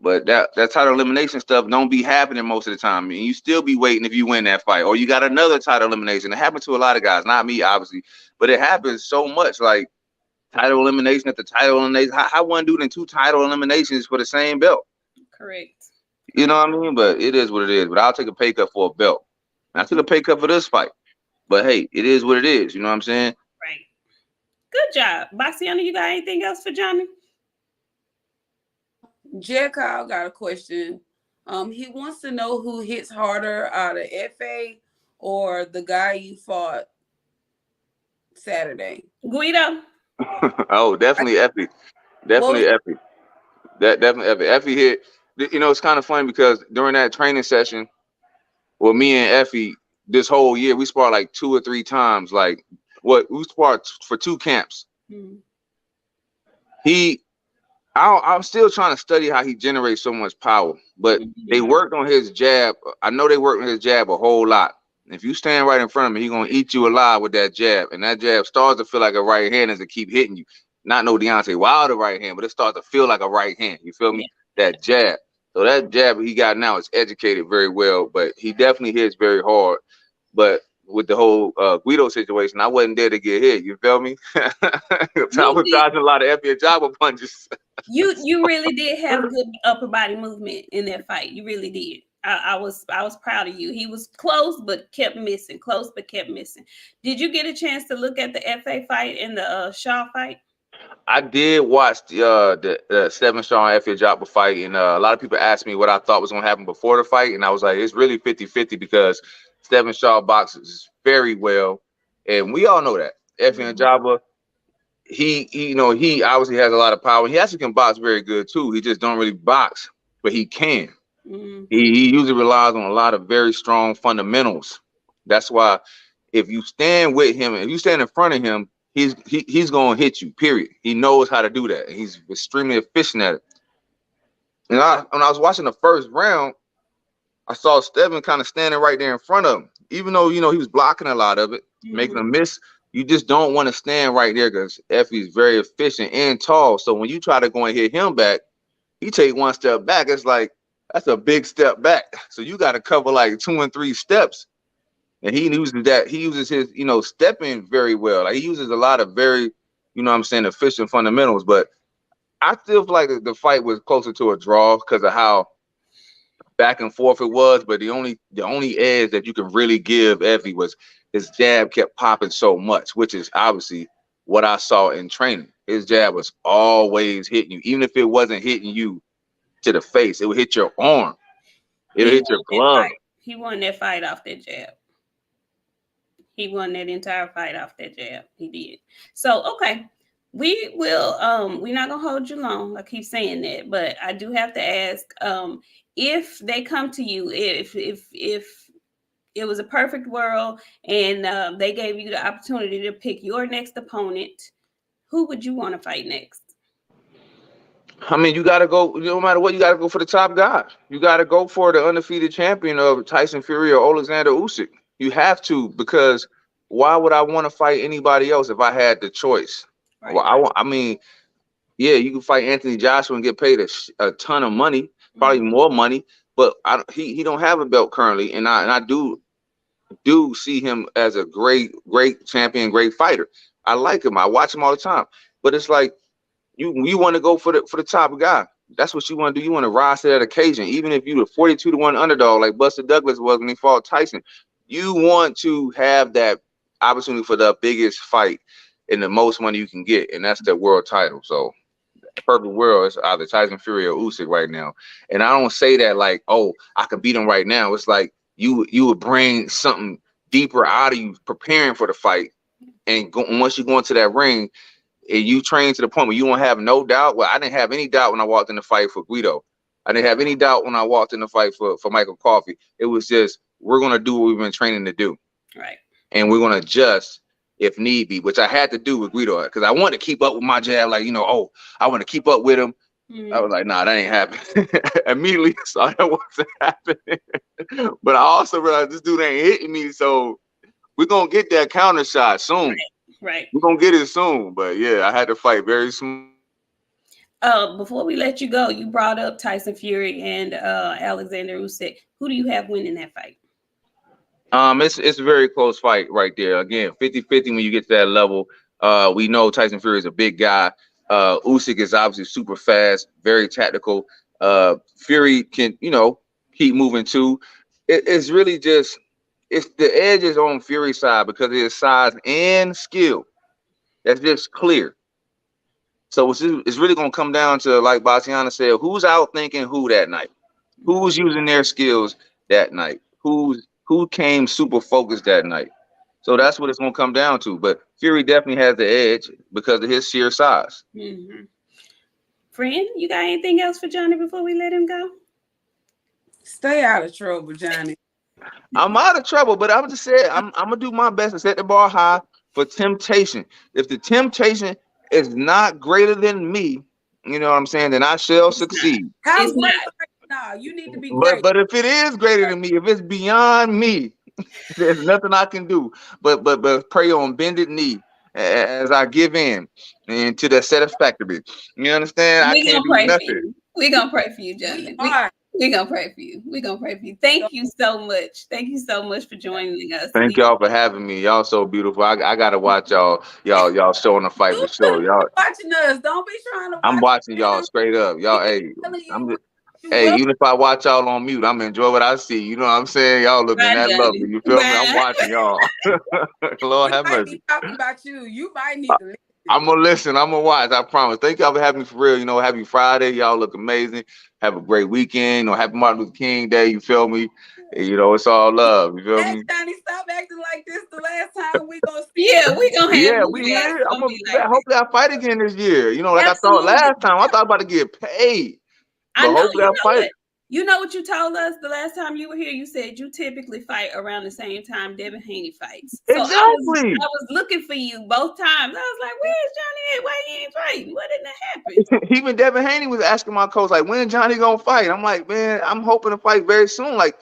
[SPEAKER 1] but that title elimination stuff don't be happening most of the time. I mean, you still be waiting if you win that fight, or you got another title elimination. It happened to a lot of guys, not me, obviously, but it happens so much. Like title elimination after title elimination. How one dude in 2 title eliminations for the same belt?
[SPEAKER 2] Correct.
[SPEAKER 1] You know what I mean? But it is what it is. But I'll take a pay cut for a belt. And I took a pay cut for this fight. But hey, it is what it is. You know what I'm saying?
[SPEAKER 2] Right. Good job. BOXIANA, you got anything else for Jonnie?
[SPEAKER 3] J. Kyle got a question. He wants to know who hits harder out of FA or the guy you fought Saturday.
[SPEAKER 2] Guido?
[SPEAKER 1] Oh, definitely Effie. Definitely Effie. Definitely Effie. Effie hit. You know, it's kind of funny because during that training session with me and Effie, this whole year, we sparred like 2 or 3 times. Like, we sparred for 2 camps. Mm-hmm. I'm still trying to study how he generates so much power, but they worked on his jab. I know they worked on his jab a whole lot. If you stand right in front of him, he's going to eat you alive with that jab. And that jab starts to feel like a right hand as it keep hitting you. Not no Deontay Wilder right hand, but it starts to feel like a right hand. You feel me? That jab. So that jab he got now is educated very well, but he definitely hits very hard. But with the whole Guido situation, I wasn't there to get hit. You feel me? I was dodging a lot of Effie Jabba punches.
[SPEAKER 2] You really did have good upper body movement in that fight. You really did. I was proud of you. He was close but kept missing. Close but kept missing. Did you get a chance to look at the FA fight and the Shaw fight?
[SPEAKER 1] I did watch the Stephen Shaw and Effie Jabba fight, and a lot of people asked me what I thought was going to happen before the fight, and I was like, it's really 50-50 because Stephen Shaw boxes very well, and we all know that. Effie Jabba, he obviously has a lot of power. He actually can box very good too. He just don't really box, but he can. Mm-hmm. He usually relies on a lot of very strong fundamentals. That's why if you stand with him, if you stand in front of him, he's going to hit you, period. He knows how to do that. He's extremely efficient at it. And when I was watching the first round, I saw Stephen kind of standing right there in front of him. Even though, he was blocking a lot of it, making him miss You just don't want to stand right there because Effie is very efficient and tall. So when you try to go and hit him back, he take one step back. It's like that's a big step back. So you got to cover like 2 and 3 steps. And he uses that. He uses his, stepping very well. Like he uses a lot of very, what I'm saying, efficient fundamentals. But I still feel like the fight was closer to a draw because of how back and forth it was. But the only edge that you can really give Effie was his jab kept popping so much, which is obviously what I saw in training. His jab was always hitting you, even if it wasn't hitting you to the face. It would hit your arm. It would hit your glove.
[SPEAKER 2] He won that fight off that jab. He won that entire fight off that jab. He did. So, okay. We will, we're not going to hold you long. I keep saying that, but I do have to ask, if they come to you, if it was a perfect world and they gave you the opportunity to pick your next opponent, who would you want to fight next?
[SPEAKER 1] I mean, you got to go, no matter what, you got to go for the top guy. You got to go for the undefeated champion of Tyson Fury or Alexander Usyk. You have to, because why would I want to fight anybody else if I had the choice? Right. Well, I mean, yeah, you can fight Anthony Joshua and get paid a ton of money, probably more money, but he don't have a belt currently, and I do see him as a great champion, great fighter. I like him. I watch him all the time, but it's like you want to go for the top guy. That's what you want to do. You want to rise to that occasion, even if you're the 42-1 underdog like Buster Douglas was when he fought Tyson. You want to have that opportunity for the biggest fight and the most money you can get, and that's the world title. So the perfect world is either Tyson Fury or Usyk right now. And I don't say that like, oh, I could beat him right now. It's like you would bring something deeper out of you preparing for the fight, and once you go into that ring and you train to the point where you won't have no doubt. Well, I didn't have any doubt when I walked in the fight for Guido. I didn't have any doubt when I walked in the fight for Michael Coffey. It was just, we're going to do what we've been training to do. Right. And we're going to adjust if need be, which I had to do with Guido because I wanted to keep up with my jab. Like, I want to keep up with him. I was like, nah, that ain't happening. Immediately saw that wasn't happening. But I also realized this dude ain't hitting me. So we're going to get that counter shot soon. Right. We're going to get it soon. But yeah, I had to fight very soon.
[SPEAKER 2] Before we let you go, you brought up Tyson Fury and Alexander Usyk. Who do you have winning that fight?
[SPEAKER 1] It's a very close fight right there. Again, 50-50 when you get to that level. We know Tyson Fury is a big guy. Usyk is obviously super fast, very tactical. Fury can, keep moving too. It's really just, it's the edge is on Fury's side because of his size and skill. That's just clear. So it's really going to come down to, like BOXIANA said, who's out thinking who that night? Who's using their skills that night? Who came super focused that night? So that's what it's going to come down to. But Fury definitely has the edge because of his sheer size.
[SPEAKER 2] Mm-hmm. Friend, you got anything else for Jonnie before we let him go?
[SPEAKER 3] Stay out of trouble, Jonnie.
[SPEAKER 1] I'm out of trouble, but I'm just saying I'm gonna do my best to set the bar high for temptation. If the temptation is not greater than me, you know what I'm saying, then I shall succeed.
[SPEAKER 3] How's not? No, you need to be great.
[SPEAKER 1] But if it is greater than me, if it's beyond me, there's nothing I can do but pray on bended knee as I give in and to the satisfactory. You understand? I can't do nothing.
[SPEAKER 2] We're gonna pray for you, Jonnie. We're gonna pray for you. We're gonna pray for you. Thank you so much. Thank you so much for joining us.
[SPEAKER 1] Thank y'all for having me. Y'all so beautiful. I gotta watch y'all showing the fight for sure. Y'all
[SPEAKER 3] watching us. Don't be trying to.
[SPEAKER 1] I'm watching y'all straight up. Y'all, hey, even if I watch y'all on mute, I'm enjoy what I see. You know what I'm saying? Y'all looking that lovely. You feel me? I'm watching y'all. Lord have mercy.
[SPEAKER 3] Talking about you. You might need to listen.
[SPEAKER 1] I'm gonna listen. I'm gonna watch. I promise. Thank y'all for having me for real. Happy Friday. Y'all look amazing. Have a great weekend. Happy Martin Luther King Day. You feel me? It's all love. You feel me?
[SPEAKER 3] Jonnie, stop acting like this. The last time we gonna see.
[SPEAKER 2] Yeah, we gonna have.
[SPEAKER 1] Yeah, we here. Hopefully I fight again this year. Like absolutely. I thought last time. I thought about to get paid.
[SPEAKER 2] But hopefully I fight. You know what you told us the last time you were here? You said you typically fight around the same time Devin Haney fights. So
[SPEAKER 1] exactly.
[SPEAKER 2] I was looking for you both times. I was like, where's Jonnie at? Why he ain't fighting? What didn't happen?
[SPEAKER 1] Even Devin Haney was asking my coach, like, when Jonnie gonna fight? I'm like, man, I'm hoping to fight very soon. Like,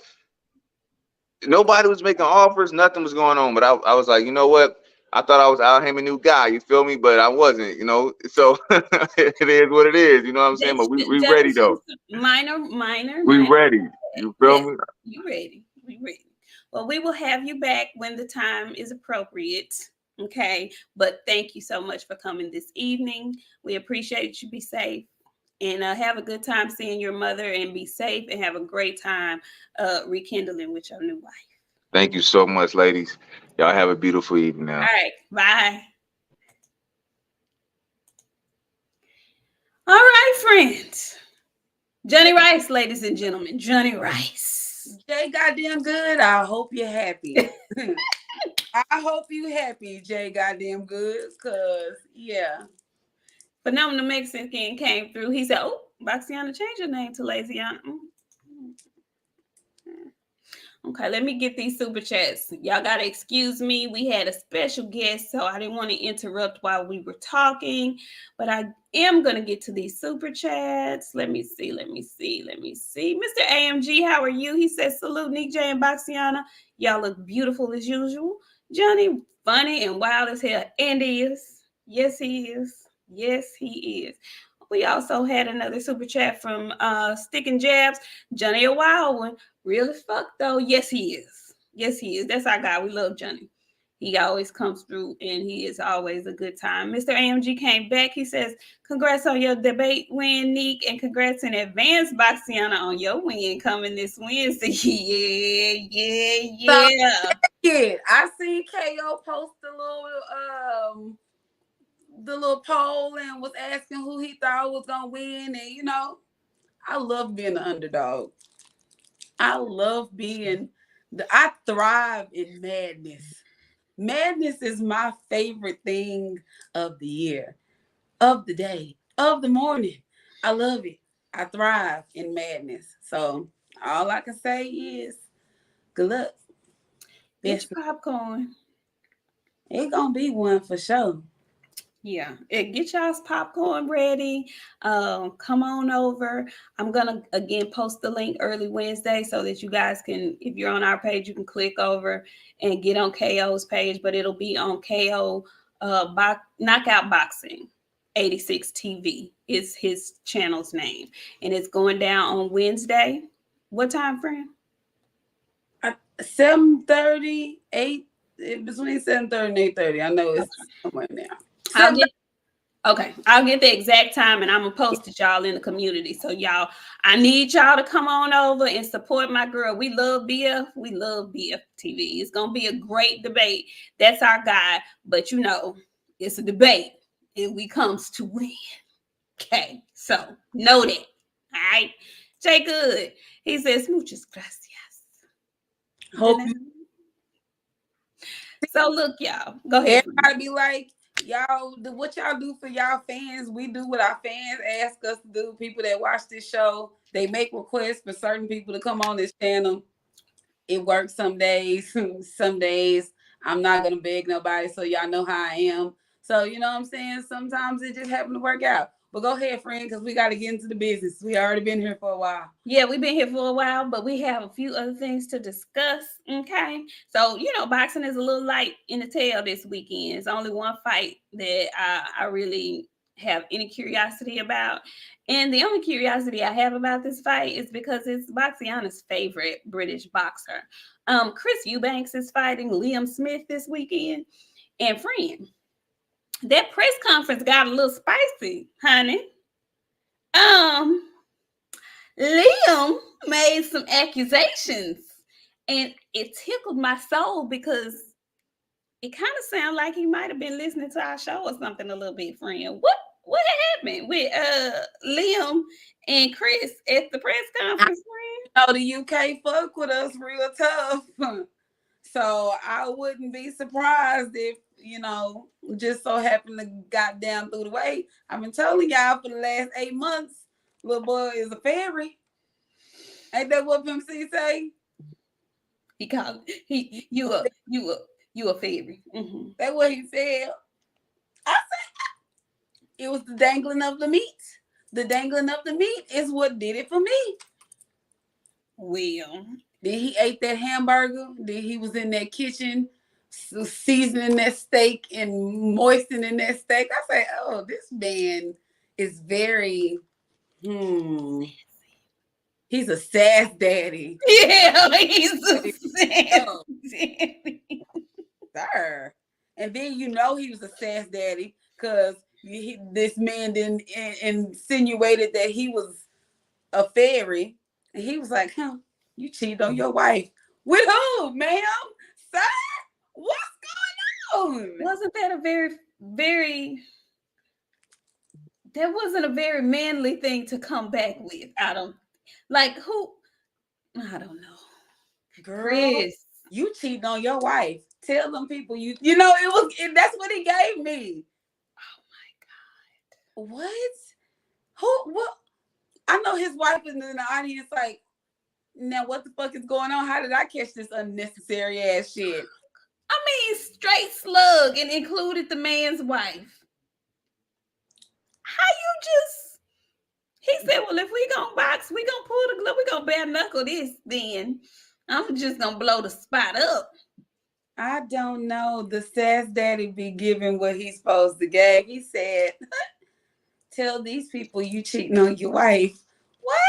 [SPEAKER 1] nobody was making offers. Nothing was going on. But I was like, you know what? I thought I was out him a new guy, you feel me? But I wasn't, you know. So it is what it is, you know what I'm saying? But we ready though.
[SPEAKER 2] Minor.
[SPEAKER 1] We ready. You feel me?
[SPEAKER 2] You ready. We ready. Well, we will have you back when the time is appropriate. Okay. But thank you so much for coming this evening. We appreciate you. Be safe. And have a good time seeing your mother, and be safe, and have a great time rekindling with your new wife.
[SPEAKER 1] Thank you so much, ladies. Y'all have a beautiful evening now.
[SPEAKER 2] All right. Bye. All right, friends. Jonnie Rice, ladies and gentlemen. Jonnie Rice.
[SPEAKER 3] Jay goddamn good. I hope you're happy. I hope you happy, Jay goddamn good. Cause yeah.
[SPEAKER 2] Phenomenal Mexican came through. He said, "Oh, BOXIANA, change your name to Laziana." Okay, let me get these super chats. Y'all gotta excuse me. We had a special guest, so I didn't want to interrupt while we were talking, but I am gonna get to these super chats. Let me see. Mr. AMG, how are you? He says, "Salute, Nik-J and BOXIANA. Y'all look beautiful as usual. Jonnie, funny and wild as hell, and is. Yes, he is. Yes, he is." We also had another super chat from Stick and Jabs. Jonnie, a wild one. Real as fuck, though. Yes, he is. Yes, he is. That's our guy. We love Jonnie. He always comes through, and he is always a good time. Mr. AMG came back. He says, "Congrats on your debate win, Nik, and congrats in advance, BOXIANA, on your win coming this Wednesday." Yeah.
[SPEAKER 3] Yeah, I seen KO post the little poll and was asking who he thought was gonna win, and you know, I love being an underdog. I love being I thrive in madness. Madness is my favorite thing of the year, of the day, of the morning. I love it. I thrive in madness. So all I can say is good luck.
[SPEAKER 2] Get your popcorn.
[SPEAKER 3] It's gonna be one for sure.
[SPEAKER 2] Yeah, get y'all's popcorn ready. Come on over. I'm gonna again post the link early Wednesday so that you guys can, if you're on our page, you can click over and get on KO's page. But it'll be on KO Knockout Boxing 86 TV is his channel's name, and it's going down on Wednesday. What time, friend?
[SPEAKER 3] 7:30, 8 between 7:30 and 8:30. I know it's somewhere now.
[SPEAKER 2] I'll get the exact time, and I'm gonna post it, y'all, in the community. So y'all, I need y'all to come on over and support my girl. We love BF. We love BF TV. It's gonna be a great debate. That's our guy. But you know, it's a debate, and we comes to win. Okay, so know that. All right, Jay Good. He says, "Muchas gracias."
[SPEAKER 3] Hope
[SPEAKER 2] so. Look, y'all. Go ahead.
[SPEAKER 3] Everybody be like, y'all do what y'all do for y'all fans. We do what our fans ask us to do. People that watch this show, they make requests for certain people to come on this channel. It works some days. Some days I'm not gonna beg nobody, so y'all know how I am. So you know what I'm saying? Sometimes it just happen to work out. But go ahead, friend, because we got to get into the business. We already been here for a while.
[SPEAKER 2] Yeah, we've been here for a while, but we have a few other things to discuss. Okay. So, you know, boxing is a little light in the tail this weekend. It's only one fight that I really have any curiosity about. And the only curiosity I have about this fight is because it's BOXIANA's favorite British boxer. Chris Eubanks is fighting Liam Smith this weekend. And friend, that press conference got a little spicy, honey. Liam made some accusations, and it tickled my soul because it kind of sounded like he might have been listening to our show or something a little bit, friend. What happened with Liam and Chris at the press conference, friend?
[SPEAKER 3] You know, the UK fuck with us real tough. So I wouldn't be surprised if, you know, just so happened to got down through the way. I've been telling y'all for the last 8 months, little boy is a fairy. Ain't that what Pimp C say?
[SPEAKER 2] He called you a fairy. Mm-hmm.
[SPEAKER 3] That's what he said. I said it was the dangling of the meat. The dangling of the meat is what did it for me.
[SPEAKER 2] Well,
[SPEAKER 3] then he ate that hamburger. Then he was in that kitchen seasoning that steak and moistening that steak. I say, oh, this man is very, he's a sass daddy.
[SPEAKER 2] Yeah, he's a sass daddy.
[SPEAKER 3] Sir. And then you know he was a sass daddy because this man then insinuated that he was a fairy. And he was like, you cheated on your wife. With who, ma'am? Sir? What's going on?
[SPEAKER 2] Wasn't that a that wasn't a very manly thing to come back with. I don't know.
[SPEAKER 3] Girl,
[SPEAKER 2] Chris,
[SPEAKER 3] you cheated on your wife. Tell them people that's what he gave me. Oh my God. What? I know his wife is in the audience like, now what the fuck is going on? How did I catch this unnecessary ass shit?
[SPEAKER 2] I mean, straight slug and included the man's wife. How he said, well, if we gonna box, we gonna pull the glove, we gonna bare knuckle this, then I'm just gonna blow the spot up.
[SPEAKER 3] I don't know. The sass daddy be giving what he's supposed to give. He said, tell these people you cheating on your wife. What?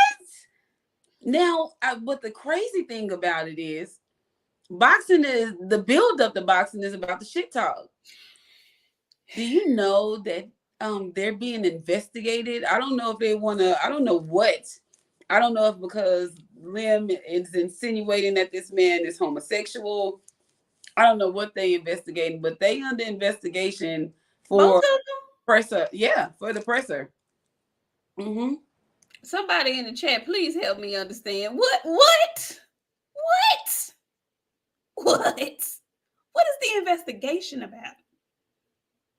[SPEAKER 3] Now, but the crazy thing about it is, boxing is the build up to boxing is about the shit talk. Do you know that they're being investigated? I don't know if they want to, I don't know what. I don't know if because Lim is insinuating that this man is homosexual. I don't know what they investigating, but they under investigation for presser. Yeah, for the presser. Mm-hmm.
[SPEAKER 2] Somebody in the chat, please help me understand. What is the investigation about?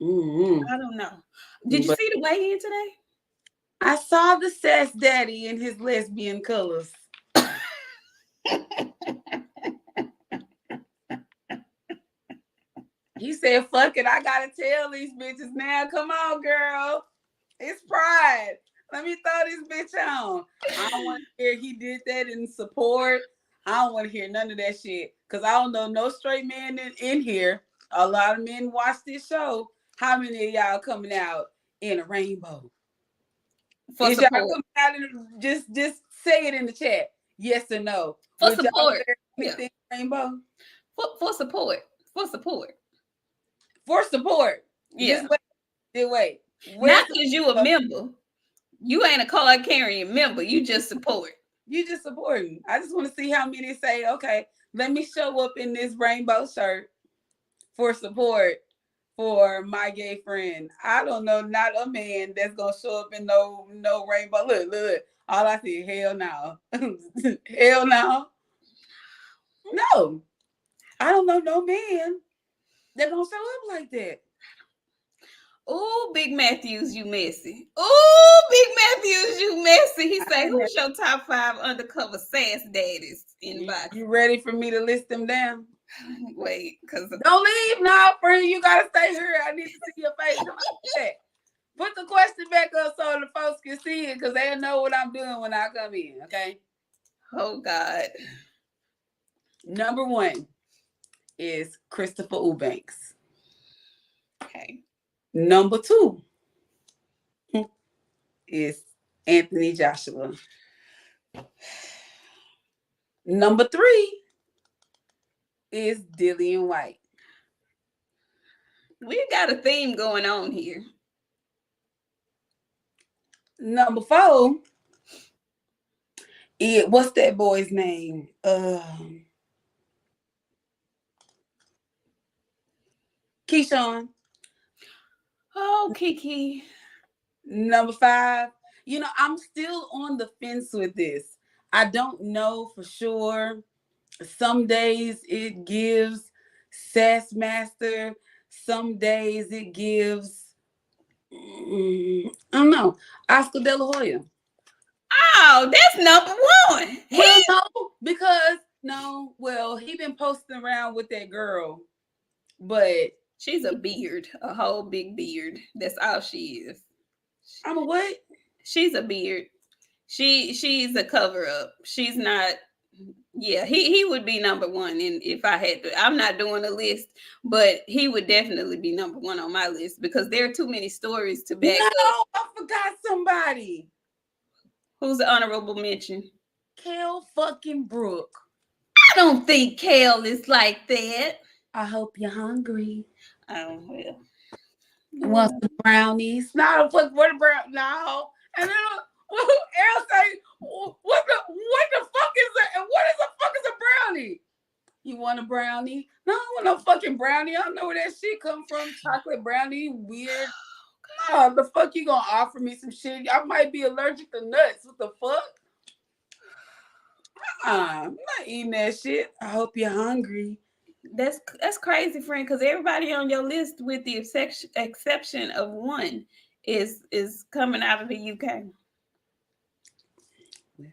[SPEAKER 3] Mm-hmm.
[SPEAKER 2] I don't know. Did you see the weigh-in today?
[SPEAKER 3] I saw the sass daddy in his lesbian colors. He said, fuck it, I gotta tell these bitches now. Come on, girl. It's pride. Let me throw this bitch on. I don't want to hear he did that in support. I don't want to hear none of that shit. Because I don't know no straight man in here. A lot of men watch this show. How many of y'all coming out in a rainbow?
[SPEAKER 2] For
[SPEAKER 3] Is
[SPEAKER 2] support.
[SPEAKER 3] y'all coming out in, just say it in the chat. Yes or no.
[SPEAKER 2] For support.
[SPEAKER 3] Rainbow?
[SPEAKER 2] For support. For support.
[SPEAKER 3] For support.
[SPEAKER 2] Yeah.
[SPEAKER 3] Just wait.
[SPEAKER 2] Not because you a member. You ain't a card carrying member. You just support.
[SPEAKER 3] You just supporting. I just want to see how many say, okay, let me show up in this rainbow shirt for support for my gay friend. I don't know, not a man that's gonna show up in no rainbow. Look. All I see, hell no. Hell no. No. I don't know no man that gonna show up like that.
[SPEAKER 2] Oh, Big Matthews, you messy. Oh, Big Matthews, you messy. He say, who's your top 5 undercover sass daddies in boxing?
[SPEAKER 3] You ready for me to list them down?
[SPEAKER 2] Wait, because
[SPEAKER 3] don't leave now, friend. You gotta stay here. I need to see your face. Put the question back up so the folks can see it, because they'll know what I'm doing when I come in. Okay.
[SPEAKER 2] Oh God.
[SPEAKER 3] Number 1 is Christopher Eubanks.
[SPEAKER 2] Okay.
[SPEAKER 3] Number 2 is Anthony Joshua. Number 3 is Dillian White.
[SPEAKER 2] We got a theme going on here.
[SPEAKER 3] Number 4 is, what's that boy's name? Keyshawn.
[SPEAKER 2] Oh, Kiki.
[SPEAKER 3] Number 5, I'm still on the fence with this. I don't know for sure. Some days it gives Sass Master. Some days it gives, I don't know, Oscar De La Hoya.
[SPEAKER 2] Oh, that's number 1.
[SPEAKER 3] He been posting around with that girl, but
[SPEAKER 2] she's a beard, a whole big beard. That's all she is.
[SPEAKER 3] I'm a what?
[SPEAKER 2] She's a beard. She's a cover up. She's not. Yeah, he would be number one. And if I had to, I'm not doing a list, but he would definitely be number one on my list because there are too many stories to back up.
[SPEAKER 3] No, I forgot somebody.
[SPEAKER 2] Who's the honorable mention?
[SPEAKER 3] Kel fucking Brook.
[SPEAKER 2] I don't think Kel is like that.
[SPEAKER 3] I hope you're hungry.
[SPEAKER 2] Oh well.
[SPEAKER 3] Want some brownies? No, fuck what a brown. No, and then Errol say, what the fuck is that? And what is the fuck is a brownie? You want a brownie? No, I don't want no fucking brownie. I don't know where that shit come from. Chocolate brownie, weird. No, the fuck you gonna offer me some shit? I might be allergic to nuts. What the fuck? I'm not eating that shit. I hope you're hungry.
[SPEAKER 2] That's crazy, friend, because everybody on your list, with the exception of one, is coming out of the UK.
[SPEAKER 3] Well,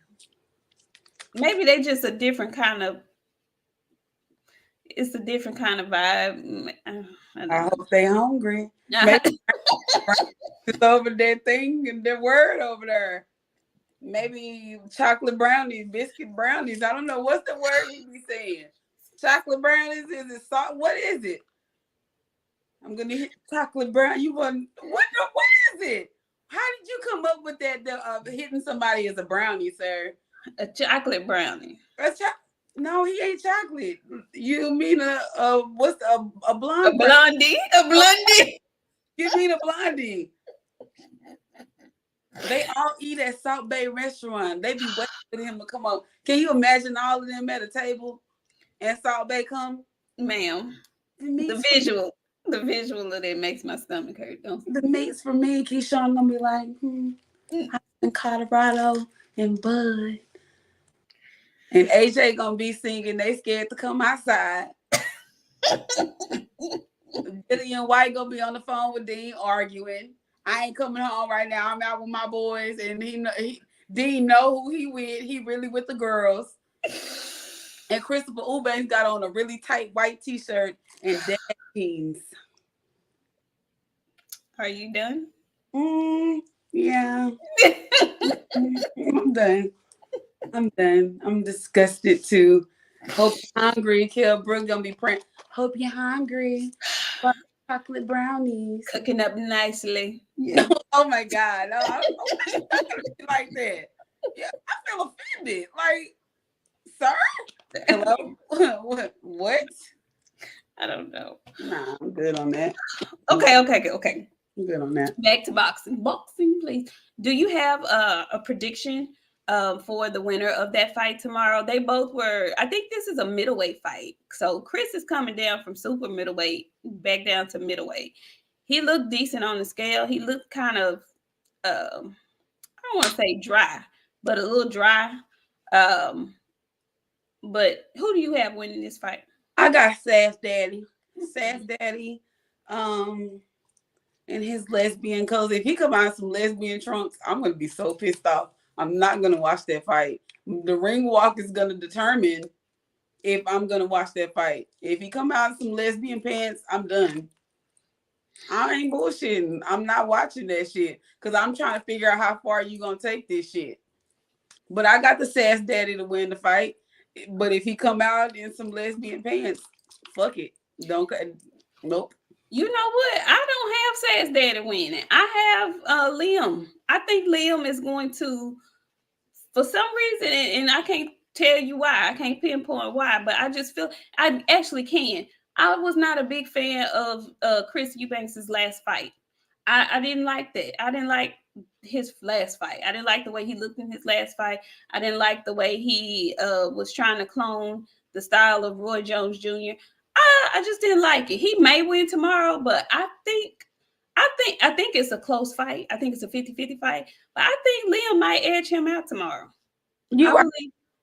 [SPEAKER 2] maybe they just a different kind of. It's a different kind of vibe.
[SPEAKER 3] I hope they hungry. Maybe it's over that thing and their word over there. Maybe chocolate brownies, biscuit brownies. I don't know what's the word he be saying. Chocolate brownies, is it salt? What is it? I'm gonna hit chocolate brown. You want what is it? How did you come up with that? Hitting somebody as a brownie, sir?
[SPEAKER 2] A chocolate brownie.
[SPEAKER 3] No, he ain't chocolate. You mean a blonde? A
[SPEAKER 2] blondie? A blondie?
[SPEAKER 3] You mean a blondie? They all eat at Salt Bay restaurant. They be waiting for him to come up. Can you imagine all of them at a table and Salt Bay come?
[SPEAKER 2] Ma'am, the visual of that makes my stomach hurt.
[SPEAKER 3] The mates for me, Keyshawn gonna be like, in Colorado and Bud. And AJ gonna be singing, they scared to come outside. Gillian White gonna be on the phone with Dean arguing. I ain't coming home right now. I'm out with my boys, and Dean know who he with. He really with the girls. And Christopher Eubank got on a really tight white t-shirt and dad jeans.
[SPEAKER 2] Are you done?
[SPEAKER 3] Yeah. I'm done. I'm disgusted too. Hope you're hungry. Kel Brook gonna be praying. Hope you're hungry. Chocolate brownies.
[SPEAKER 2] Cooking up nicely.
[SPEAKER 3] Yeah. Oh my God. No, I don't know like that. Yeah, I feel offended. Like, sir? Hello? What? I
[SPEAKER 2] don't know.
[SPEAKER 3] Nah, I'm good on that.
[SPEAKER 2] Okay. I'm
[SPEAKER 3] good on that.
[SPEAKER 2] Back to boxing. Boxing, please. Do you have a prediction for the winner of that fight tomorrow? They both were, I think this is a middleweight fight. So Chris is coming down from super middleweight back down to middleweight. He looked decent on the scale. He looked kind of, I don't want to say dry, but a little dry. But who do you have winning this fight?
[SPEAKER 3] I got Sass Daddy. And his lesbian clothes. If he come out in some lesbian trunks, I'm gonna be so pissed off. I'm not gonna watch that fight. The ring walk is gonna determine if I'm gonna watch that fight. If he come out in some lesbian pants, I'm done. I ain't bullshitting. I'm not watching that shit because I'm trying to figure out how far you gonna take this shit. But I got the Sass Daddy to win the fight. But if he come out in some lesbian pants, fuck it. Nope.
[SPEAKER 2] You know what? I don't have Sass Daddy winning. I have Liam. I think Liam is going to, for some reason, and I can't tell you why. I can't pinpoint why, but I just feel I actually can. I was not a big fan of Chris Eubanks' last fight. I didn't like that. I didn't like his last fight. I didn't like the way he looked in his last fight. I didn't like the way he was trying to clone the style of Roy Jones Jr. I just didn't like it. He may win tomorrow, but I think it's a close fight. I think it's a 50-50 fight. But I think Liam might edge him out tomorrow.
[SPEAKER 3] You are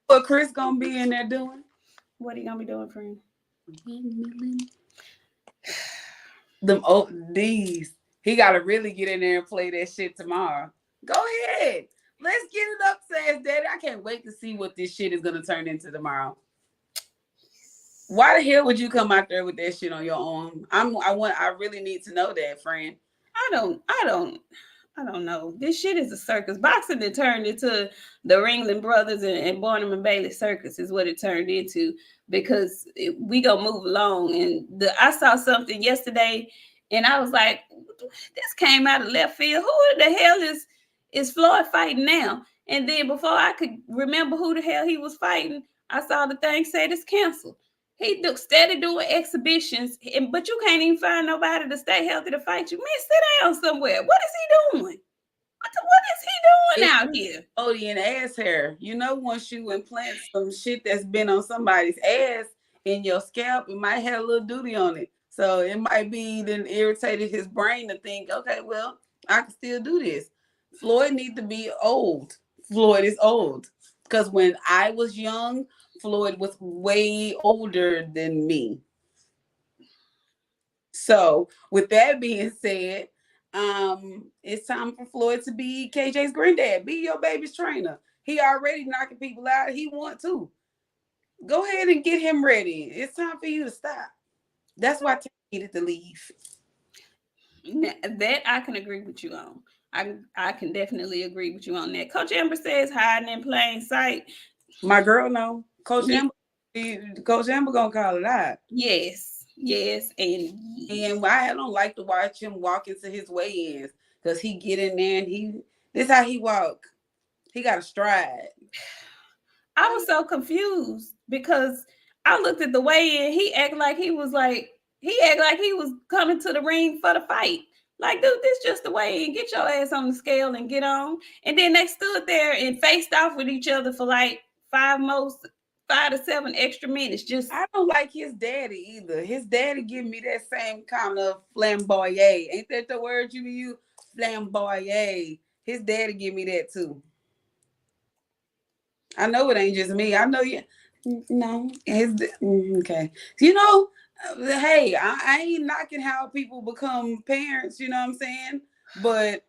[SPEAKER 3] what Chris gonna be in there doing?
[SPEAKER 2] What are you gonna be doing for him?
[SPEAKER 3] These. He gotta really get in there and play that shit tomorrow. Go ahead. Let's get it up, Sass Daddy. I can't wait to see what this shit is gonna turn into tomorrow. Why the hell would you come out there with that shit on your arm? I really need to know that, friend.
[SPEAKER 2] I don't I don't know. This shit is a circus. Boxing that turned into the Ringling Brothers and Barnum and Bailey circus is what it turned into, because we gonna move along. And I saw something yesterday, and I was like, this came out of left field. Who the hell is Floyd fighting now? And then before I could remember who the hell he was fighting, I saw the thing said it's canceled. He steady doing exhibitions, but you can't even find nobody to stay healthy to fight you. Man, sit down somewhere. What is he doing? What is he doing out here?
[SPEAKER 3] Odie and ass hair. You know, once you implant some shit that's been on somebody's ass in your scalp, it might have a little duty on it. So it might be then irritated his brain to think, okay, well, I can still do this. Floyd needs to be old. Floyd is old. Because when I was young, Floyd was way older than me. So with that being said, it's time for Floyd to be KJ's granddad. Be your baby's trainer. He already knocking people out. He want to. Go ahead and get him ready. It's time for you to stop. That's why Terry needed to leave.
[SPEAKER 2] That I can agree with you on. I can definitely agree with you on that. Coach Amber says hiding in plain sight.
[SPEAKER 3] My girl, no. Coach Amber gonna call it out.
[SPEAKER 2] Yes,
[SPEAKER 3] and I don't like to watch him walk into his weigh-ins, because he get in there and this how he walk. He got a stride.
[SPEAKER 2] I was so confused because I looked at the weigh-in. He acted like he was coming to the ring for the fight. Like, dude, this just the weigh-in. Get your ass on the scale and get on. And then they stood there and faced off with each other for like 5 to 7 extra minutes.
[SPEAKER 3] I don't like his daddy either. His daddy give me that same kind of flamboyant. Ain't that the word you use? Flamboyant. His daddy give me that too. I know it ain't just me. I know you. No. Okay. You know, hey, I ain't knocking how people become parents, you know what I'm saying? But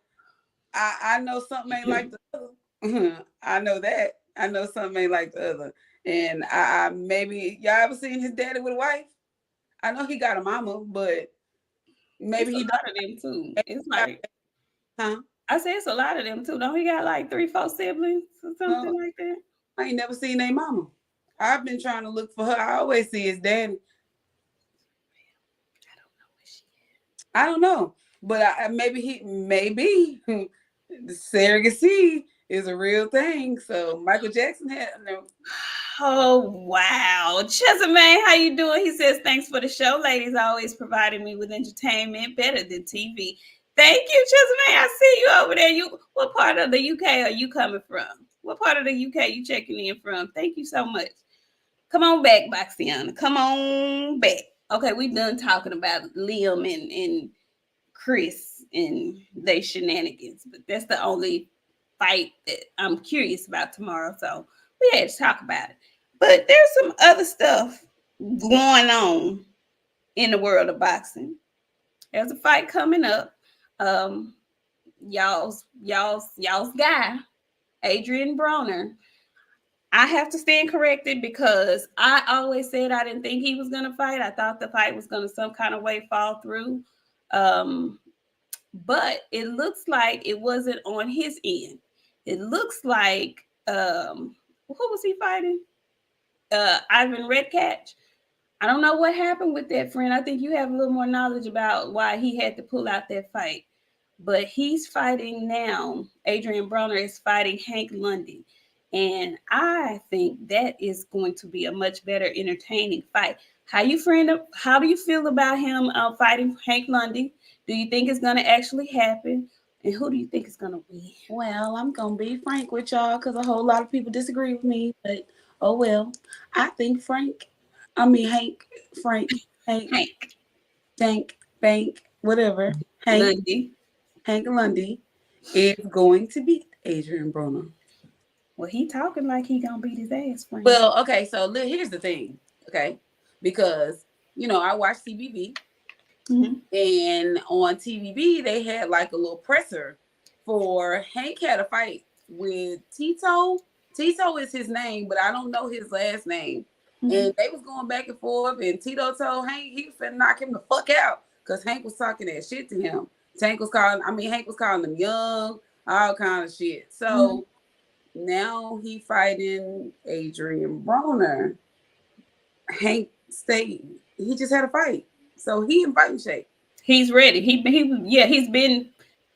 [SPEAKER 3] I know something ain't like the other. I know that. I know something ain't like the other. And I maybe y'all ever seen his daddy with a wife? I know he got a mama, but maybe
[SPEAKER 2] it's
[SPEAKER 3] he
[SPEAKER 2] a lot of them too. It's like,
[SPEAKER 3] huh?
[SPEAKER 2] I say it's a lot of them too. Don't he got like 3-4 siblings or something like that?
[SPEAKER 3] I ain't never seen their mama. I've been trying to look for her. I always see his daddy.
[SPEAKER 2] I don't know where she is.
[SPEAKER 3] I don't know, but maybe the surrogacy is a real thing. So Michael Jackson had no.
[SPEAKER 2] Oh wow, Chesamane, how you doing? He says thanks for the show, ladies. Always providing me with entertainment better than TV. Thank you, Chesamane. I see you over there. What part of the UK are you coming from? What part of the UK you checking in from? Thank you so much. Come on back, BOXIANA. Come on back. Okay, we done talking about Liam and Chris and they shenanigans, but that's the only fight that I'm curious about tomorrow. So we had to talk about it. But there's some other stuff going on in the world of boxing. There's a fight coming up. Y'all's guy, Adrian Broner. I have to stand corrected because I always said I didn't think he was going to fight. I thought the fight was going to some kind of way fall through. But it looks like it wasn't on his end. It looks like, who was he fighting? Ivan Redkach. I don't know what happened with that, friend. I think you have a little more knowledge about why he had to pull out that fight. But he's fighting now. Adrian Broner is fighting Hank Lundy. And I think that is going to be a much better entertaining fight. How do you feel about him fighting Hank Lundy? Do you think it's going to actually happen? And who do you think is going to win?
[SPEAKER 3] Well, I'm going to be frank with y'all because a whole lot of people disagree with me. But, oh, well, I think Hank, whatever. Hank Lundy is going to beat Adrian Broner.
[SPEAKER 2] Well, he talking like he gonna beat his ass, friend.
[SPEAKER 3] Well, okay, so here's the thing, okay? Because, I watch TVB, and on TVB, they had like a little presser for Hank had a fight with Tito. Tito is his name, but I don't know his last name. And they was going back and forth, and Tito told Hank he was finna knock him the fuck out because Hank was talking that shit to him. Hank was calling them young, all kind of shit. So now he fighting Adrian Broner. Hank he just had a fight. So he in fighting shape.
[SPEAKER 2] He's ready. He's been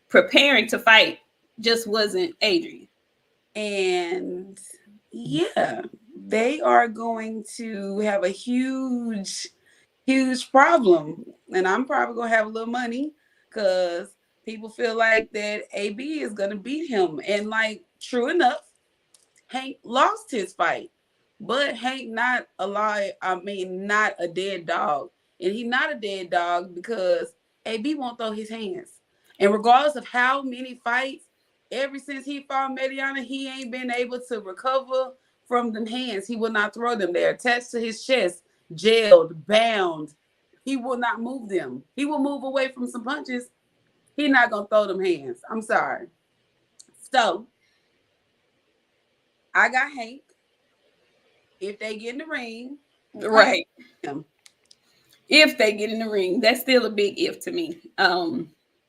[SPEAKER 2] preparing to fight. Just wasn't Adrian.
[SPEAKER 3] And yeah, they are going to have a huge problem. And I'm probably gonna have a little money because people feel like that AB is gonna beat him. And like, true enough, Hank lost his fight, but Hank not alive. Not a dead dog. And he not a dead dog because AB won't throw his hands. And regardless of how many fights, ever since he fought Mediana, he ain't been able to recover from them hands. He will not throw them. They're attached to his chest, jailed, bound. He will not move them. He will move away from some punches. He not gonna throw them hands. I'm sorry. So I got Hank. If they get in the ring,
[SPEAKER 2] right? If they get in the ring, that's still a big if to me.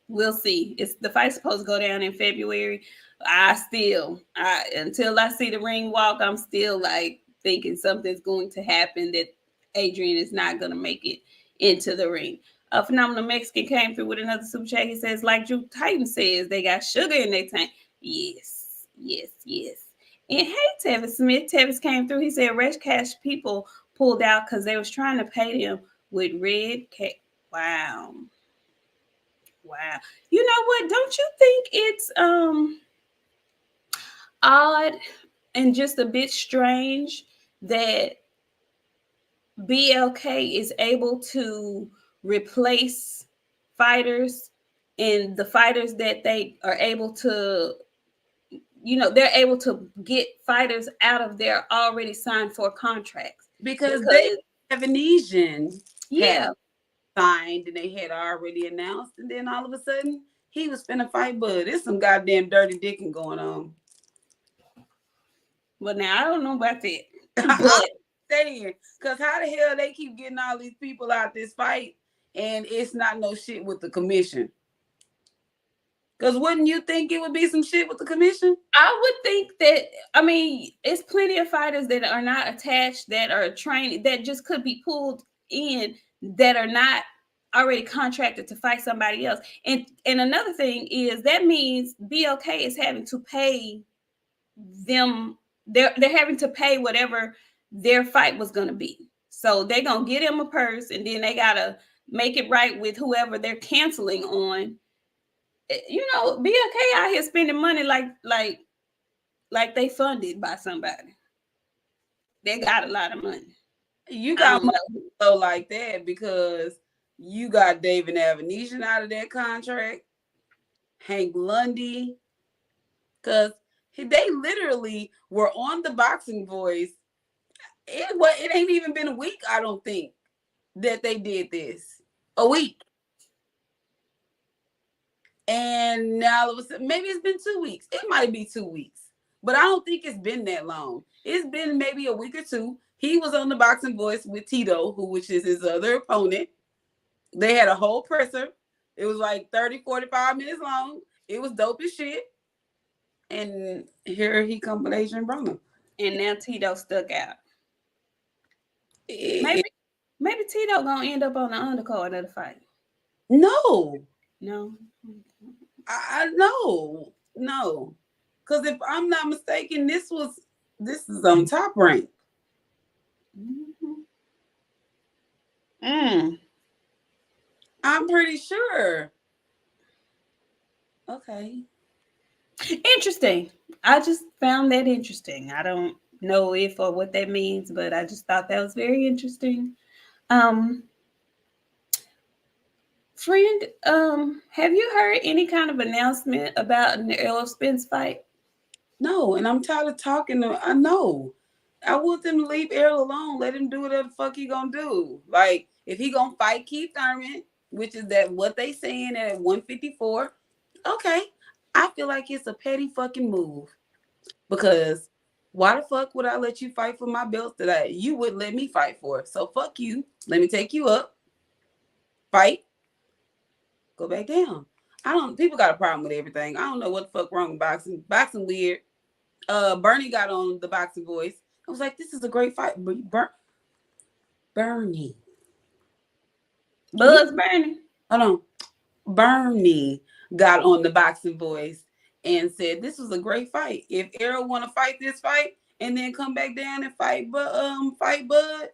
[SPEAKER 2] We'll see. It's the fight's supposed to go down in February. Until I see the ring walk, I'm still like thinking something's going to happen, that Adrian is not going to make it into the ring. A Phenomenal Mexican came through with another super chat. He says, like Drew Titan says, they got sugar in their tank. Yes. And hey, Tevis Smith. Tevis came through. He said, Rush Cash people pulled out because they was trying to pay them with red cat. Wow. You know what? Don't you think it's odd and just a bit strange that BLK is able to replace fighters, and the fighters that they are able to, they're able to get fighters out of their already signed for contracts
[SPEAKER 3] because they have Indonesian signed and they had already announced, and then all of a sudden he was finna fight Bud. There's some goddamn dirty dicking going on.
[SPEAKER 2] Well, now I don't know about that.
[SPEAKER 3] I'm saying, because how the hell they keep getting all these people out this fight and it's not no shit with the commission? Because wouldn't you think it would be some shit with the commission?
[SPEAKER 2] I would think that, it's plenty of fighters that are not attached, that are trained, that just could be pulled in, that are not already contracted to fight somebody else. And another thing is that means BLK is having to pay them. They're having to pay whatever their fight was going to be. So they're going to get them a purse, and then they got to make it right with whoever they're canceling on. BLK out here spending money like they funded by somebody. They got a lot of money.
[SPEAKER 3] You got money so like that because you got David Avenesian out of that contract, Hank Lundy, because they literally were on the Boxing Voice. It ain't even been a week, I don't think, that they did this. A week. And now all of a sudden, maybe it's been 2 weeks. It might be 2 weeks. But I don't think it's been that long. It's been maybe a week or two. He was on the Boxing Voice with Tito, which is his other opponent. They had a whole presser. It was like 30, 45 minutes long. It was dope as shit. And here he comes with Adrian Broner.
[SPEAKER 2] And now Tito stuck out. Maybe Tito gonna end up on the undercard of the fight.
[SPEAKER 3] No.
[SPEAKER 2] I
[SPEAKER 3] no. Because if I'm not mistaken, this is on Top Rank. I'm pretty sure. Okay.
[SPEAKER 2] Interesting. I just found that interesting. I don't know if or what that means, but I just thought that was very interesting. Friend, have you heard any kind of announcement about the Errol Spence fight?
[SPEAKER 3] No, and I'm tired of talking. I know. I want them to leave Errol alone. Let him do whatever the fuck he gonna do. Like, if he gonna fight Keith Thurman, which is that what they saying at 154, okay. I feel like it's a petty fucking move. Because why the fuck would I let you fight for my belt that you wouldn't let me fight for? So fuck you. Let me take you up. Fight. Go back down. People got a problem with everything. I don't know what the fuck wrong with boxing. Boxing weird. Bernie got on the Boxing Voice. I was like, this is a great fight. Bernie.
[SPEAKER 2] Buzz Bernie.
[SPEAKER 3] Hold on. Bernie got on the Boxing Voice and said this was a great fight. If Errol want to fight this fight and then come back down and fight Bud,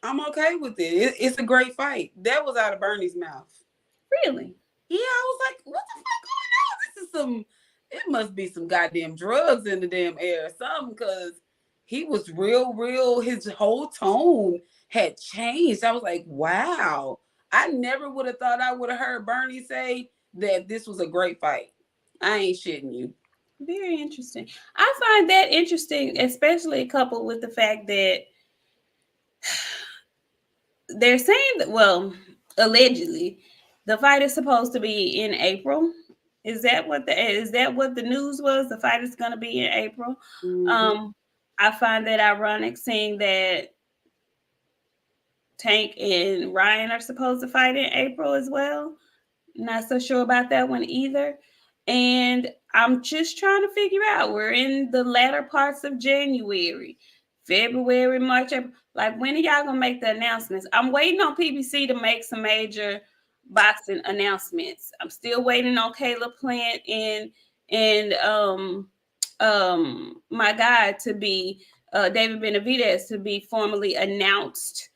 [SPEAKER 3] I'm okay with it. It's a great fight. That was out of Bernie's mouth.
[SPEAKER 2] Really?
[SPEAKER 3] Yeah, I was like, what the fuck going on? It must be some goddamn drugs in the damn air or something, because he was real. His whole tone had changed. I was like, wow. I never would have thought I would have heard Bernie say that this was a great fight. I ain't shitting you.
[SPEAKER 2] Very interesting. I find that interesting, especially coupled with the fact that they're saying that, well, allegedly, the fight is supposed to be in April. Is that what the news was? The fight is going to be in April. Mm-hmm. I find that ironic, seeing that Tank and Ryan are supposed to fight in April as well. Not so sure about that one either. And I'm just trying to figure out, we're in the latter parts of January, February, March, April. Like, when are y'all gonna make the announcements? I'm waiting on PBC to make some major boxing announcements. I'm still waiting on Caleb Plant and my guy to be David Benavidez to be formally announced,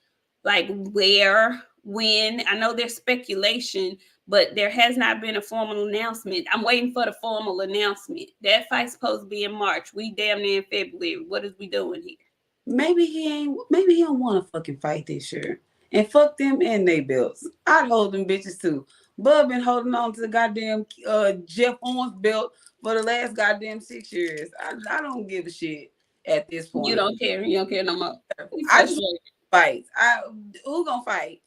[SPEAKER 2] like where, when. I know there's speculation, but there has not been a formal announcement. I'm waiting for the formal announcement. That fight's supposed to be in March. We damn near in February. What is we doing here?
[SPEAKER 3] Maybe he don't want to fucking fight this year. And fuck them and they belts. I'd hold them bitches too. Bub been holding on to the goddamn Jeff Owens belt for the last goddamn 6 years. I don't give a shit at this point.
[SPEAKER 2] You don't care. You don't care no more.
[SPEAKER 3] I just fight. Who gonna fight?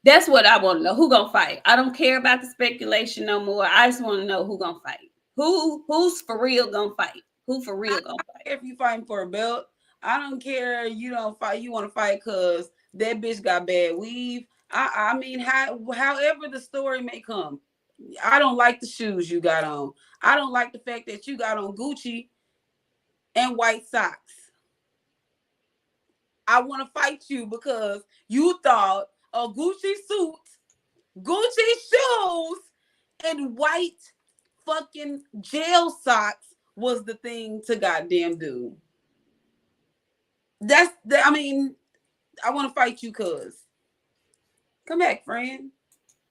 [SPEAKER 2] That's what I want to know. Who gonna fight? I don't care about the speculation no more. I just want to know who gonna fight. Who's for real gonna fight? Who for real gonna fight?
[SPEAKER 3] If you fighting for a belt, I don't care. You don't fight. You want to fight because that bitch got bad weave. I mean, however the story may come, I don't like the shoes you got on. I don't like the fact that you got on Gucci and white socks. I want to fight you because you thought a Gucci suit, Gucci shoes, and white fucking jail socks was the thing to goddamn do. I want to fight you, cuz. Come back, friend.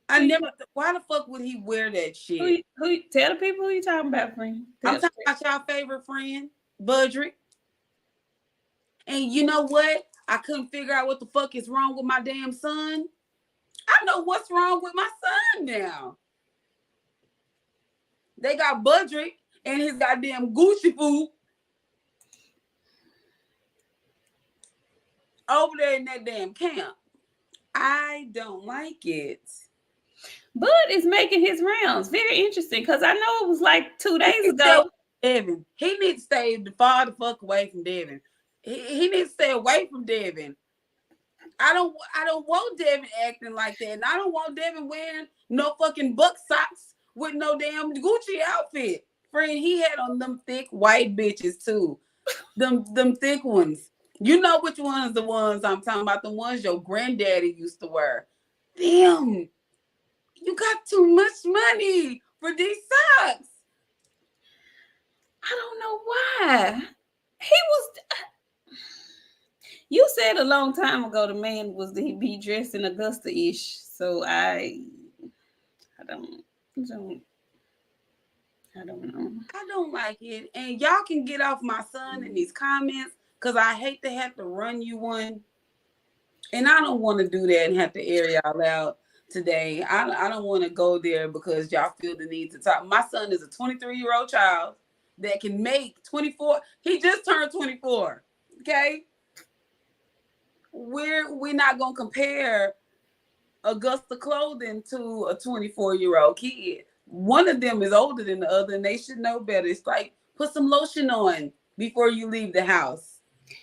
[SPEAKER 3] Why the fuck would he wear that shit?
[SPEAKER 2] Who tell the people who you talking about, friend?
[SPEAKER 3] I'm talking about y'all favorite friend, Budrick. And you know what? I couldn't figure out what the fuck is wrong with my damn son. I know what's wrong with my son now. They got Budrick and his goddamn Gucci food over there in that damn camp. I don't like it.
[SPEAKER 2] Bud is making his rounds. Very interesting, because I know it was like 2 days ago.
[SPEAKER 3] Devin, he needs to stay far the fuck away from Devin. He needs to stay away from Devin. I don't want Devin acting like that. And I don't want Devin wearing no fucking buck socks with no damn Gucci outfit. Friend, he had on them thick white bitches too. Them thick ones. You know which ones the ones I'm talking about, the ones your granddaddy used to wear. Damn, you got too much money for these socks.
[SPEAKER 2] I don't know why. He was... You said a long time ago the man was to be dressed in Augusta-ish. So I don't know. I
[SPEAKER 3] don't like it. And y'all can get off my son in these comments, because I hate to have to run you one. And I don't want to do that and have to air y'all out today. I don't want to go there because y'all feel the need to talk. My son is a 23-year-old child that can make 24. He just turned 24. Okay? We're not going to compare Augusta clothing to a 24-year-old kid. One of them is older than the other, and they should know better. It's like, put some lotion on before you leave the house.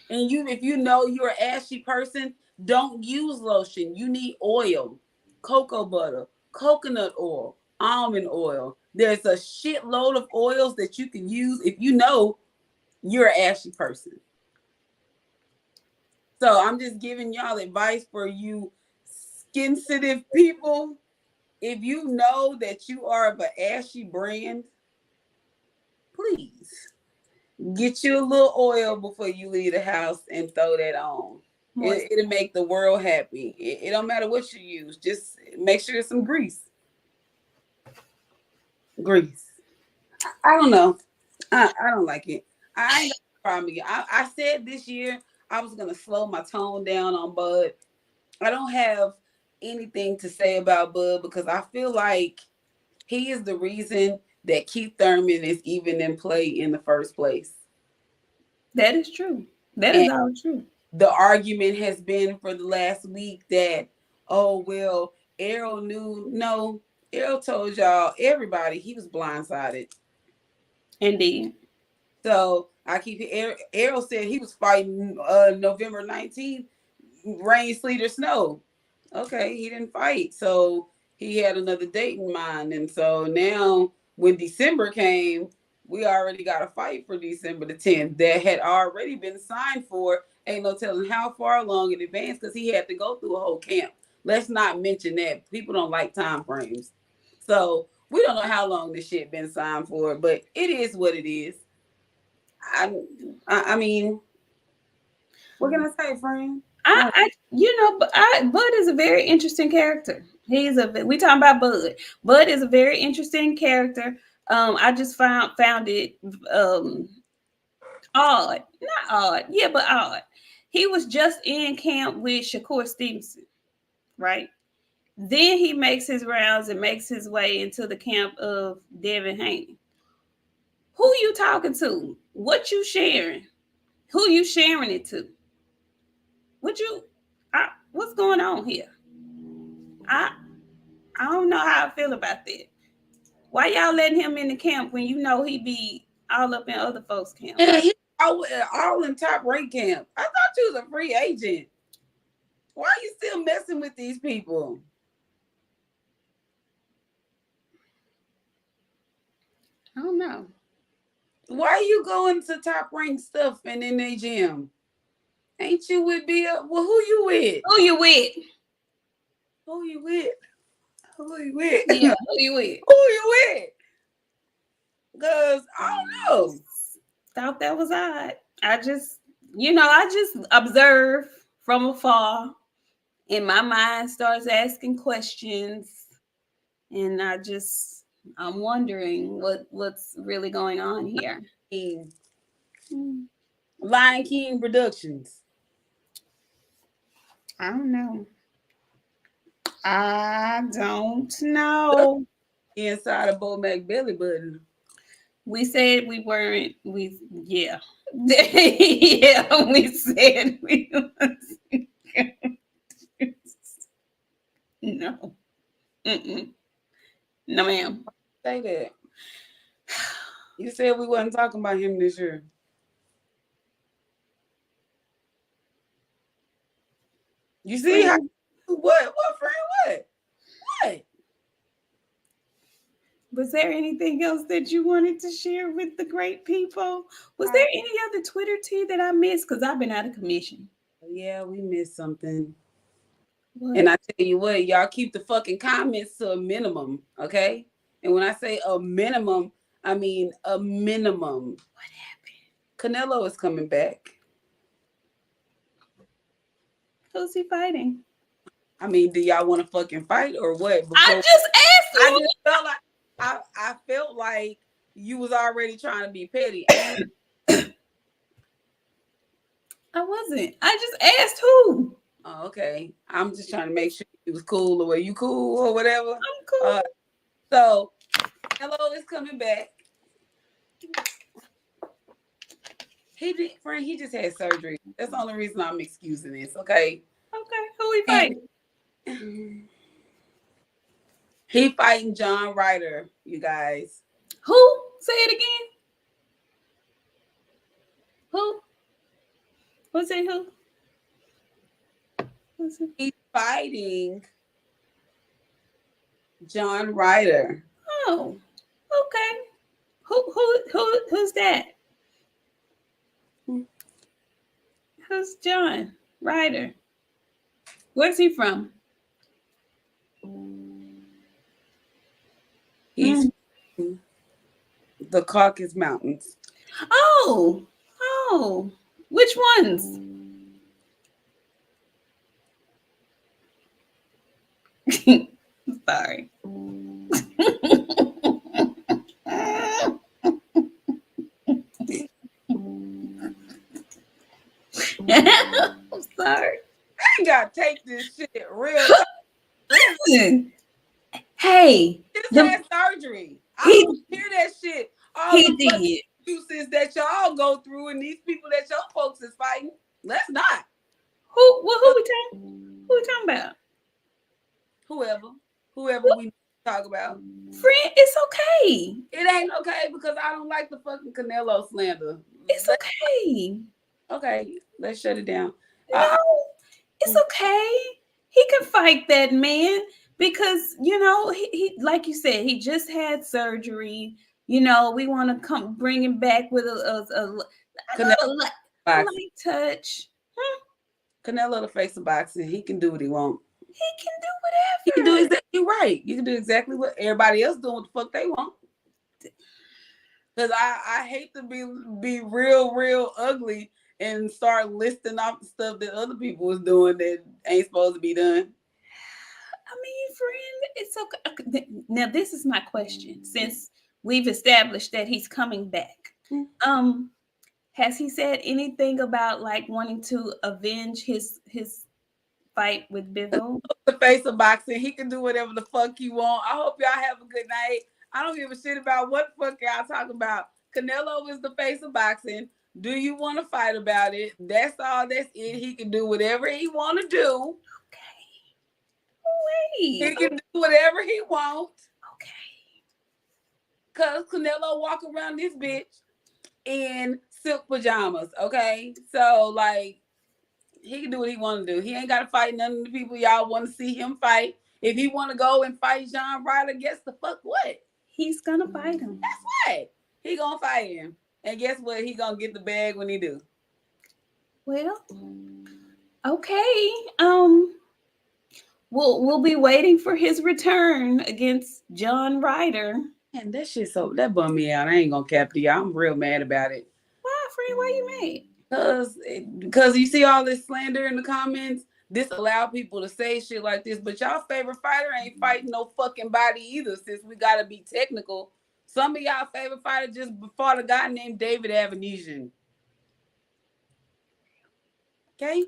[SPEAKER 3] And if you know you're an ashy person, don't use lotion. You need oil, cocoa butter, coconut oil, almond oil. There's a shitload of oils that you can use if you know you're an ashy person. So I'm just giving y'all advice for you skin-sensitive people. If you know that you are of an ashy brand, please get you a little oil before you leave the house and throw that on. It'll make the world happy. It don't matter what you use. Just make sure it's some grease. I don't know. I don't like it. I ain't got a problem again. I said this year I was going to slow my tone down on Bud. I don't have anything to say about Bud because I feel like he is the reason that Keith Thurman is even in play in the first place.
[SPEAKER 2] That is true. That is all true.
[SPEAKER 3] The argument has been for the last week that, oh, well, Errol knew. No, Errol told y'all, everybody, he was blindsided.
[SPEAKER 2] Indeed.
[SPEAKER 3] So I keep Errol said he was fighting November 19th, rain, sleet, or snow. Okay, he didn't fight. So he had another date in mind. And so now when December came, we already got a fight for December the 10th that had already been signed for. Ain't no telling how far along in advance because he had to go through a whole camp. Let's not mention that. People don't like time frames. So we don't know how long this shit been signed for, but it is what it is. I mean, what can I say, friend?
[SPEAKER 2] Bud is a very interesting character. We talking about Bud. Bud is a very interesting character. I just found it odd. Not odd. Yeah, but odd. He was just in camp with Shakur Stevenson, right? Then he makes his rounds and makes his way into the camp of Devin Haney. Who you talking to? What you sharing? Who you sharing it to? What's going on here? I don't know how I feel about that. Why y'all letting him in the camp when you know he be all up in other folks' camp?
[SPEAKER 3] Yeah, he all in Top Rank camp. I thought you was a free agent. Why are you still messing with these people?
[SPEAKER 2] I don't know.
[SPEAKER 3] Why are you going to Top Rank stuff and in their gym? Ain't you with BL? Well, who you with?
[SPEAKER 2] Who you with?
[SPEAKER 3] Who you with? Who you with?
[SPEAKER 2] Yeah, who you with?
[SPEAKER 3] Who you with? Because I don't know.
[SPEAKER 2] Thought that was odd. I just observe from afar, and my mind starts asking questions, and I'm wondering what's really going on here.
[SPEAKER 3] Lion King Productions.
[SPEAKER 2] I don't know.
[SPEAKER 3] Inside of Bo Mac belly button.
[SPEAKER 2] We said we weren't. Yeah. Yeah, we said we wasn't. No. Mm-mm. No, ma'am.
[SPEAKER 3] Say that. You said we wasn't talking about him this year. You see how what friend what?
[SPEAKER 2] Was there anything else that you wanted to share with the great people? Was there any other Twitter tea that I missed? Because I've been out of commission.
[SPEAKER 3] Yeah, we missed something.
[SPEAKER 2] What?
[SPEAKER 3] And I tell you what, y'all keep the fucking comments to a minimum, okay? And when I say a minimum, I mean a minimum.
[SPEAKER 2] What happened?
[SPEAKER 3] Canelo is coming back.
[SPEAKER 2] Who's he fighting?
[SPEAKER 3] I mean, do y'all want to fucking fight or what?
[SPEAKER 2] I just asked you.
[SPEAKER 3] I just felt like I felt like you was already trying to be petty.
[SPEAKER 2] I wasn't. I just asked who.
[SPEAKER 3] Oh, okay. I'm just trying to make sure you was cool or were you cool or whatever.
[SPEAKER 2] I'm cool.
[SPEAKER 3] So, Canelo is coming back. He just had surgery. That's the only reason I'm excusing this, okay?
[SPEAKER 2] Okay. Who he fighting?
[SPEAKER 3] He fighting John Ryder, you guys.
[SPEAKER 2] Who? Say it again. Who? Who's it? Who? Who's it?
[SPEAKER 3] He's fighting John Ryder.
[SPEAKER 2] Oh, okay. Who's that? Who's John Ryder? Where's he from?
[SPEAKER 3] He's from the Caucasus Mountains.
[SPEAKER 2] Oh, which ones? Sorry. I'm sorry.
[SPEAKER 3] I ain't gotta take this shit real.
[SPEAKER 2] Listen, hey,
[SPEAKER 3] Just had surgery. I don't hear that shit. All
[SPEAKER 2] he
[SPEAKER 3] the fucking
[SPEAKER 2] did.
[SPEAKER 3] excuses that y'all go through and these people that your folks is fighting. Let's not.
[SPEAKER 2] Who we talking about?
[SPEAKER 3] Whoever we talk about.
[SPEAKER 2] Friend, it's okay.
[SPEAKER 3] It ain't okay because I don't like the fucking Canelo slander.
[SPEAKER 2] It's okay.
[SPEAKER 3] Okay, let's shut it down.
[SPEAKER 2] No, it's okay. He can fight that man because he like you said, he just had surgery. We want to bring him back with a light touch.
[SPEAKER 3] Canelo the face of boxing. He can do what he wants.
[SPEAKER 2] He can do whatever.
[SPEAKER 3] You can do exactly right. You can do exactly what everybody else doing. What the fuck they want. Because I hate to be real ugly and start listing off the stuff that other people was doing that ain't supposed to be done.
[SPEAKER 2] I mean, friend, it's okay. Now, this is my question. Since we've established that he's coming back, has he said anything about like wanting to avenge his fight with Bivol?
[SPEAKER 3] The face of boxing, he can do whatever the fuck he want. I hope y'all have a good night. I don't give a shit about what the fuck y'all talking about. Canelo is the face of boxing. Do you want to fight about it? That's all. That's it. He can do whatever he want to do.
[SPEAKER 2] Okay. Wait.
[SPEAKER 3] He can do whatever he wants.
[SPEAKER 2] Okay.
[SPEAKER 3] Cause Canelo walk around this bitch in silk pajamas. Okay, so like he can do what he want to do. He ain't got to fight none of the people y'all want to see him fight. If he want to go and fight John Ryder, guess the fuck what?
[SPEAKER 2] He's gonna fight him.
[SPEAKER 3] That's right. He gonna fight him. And guess what? He gonna get the bag when he do.
[SPEAKER 2] Well, okay. We'll be waiting for his return against John Ryder.
[SPEAKER 3] And that shit that bummed me out. I ain't gonna cap to y'all. I'm real mad about it.
[SPEAKER 2] Why, friend? Why you mad?
[SPEAKER 3] Because you see all this slander in the comments. This allow people to say shit like this, but y'all favorite fighter ain't fighting no fucking body either. Since we gotta be technical, some of y'all favorite fighter just fought a guy named David Avenesian. Okay,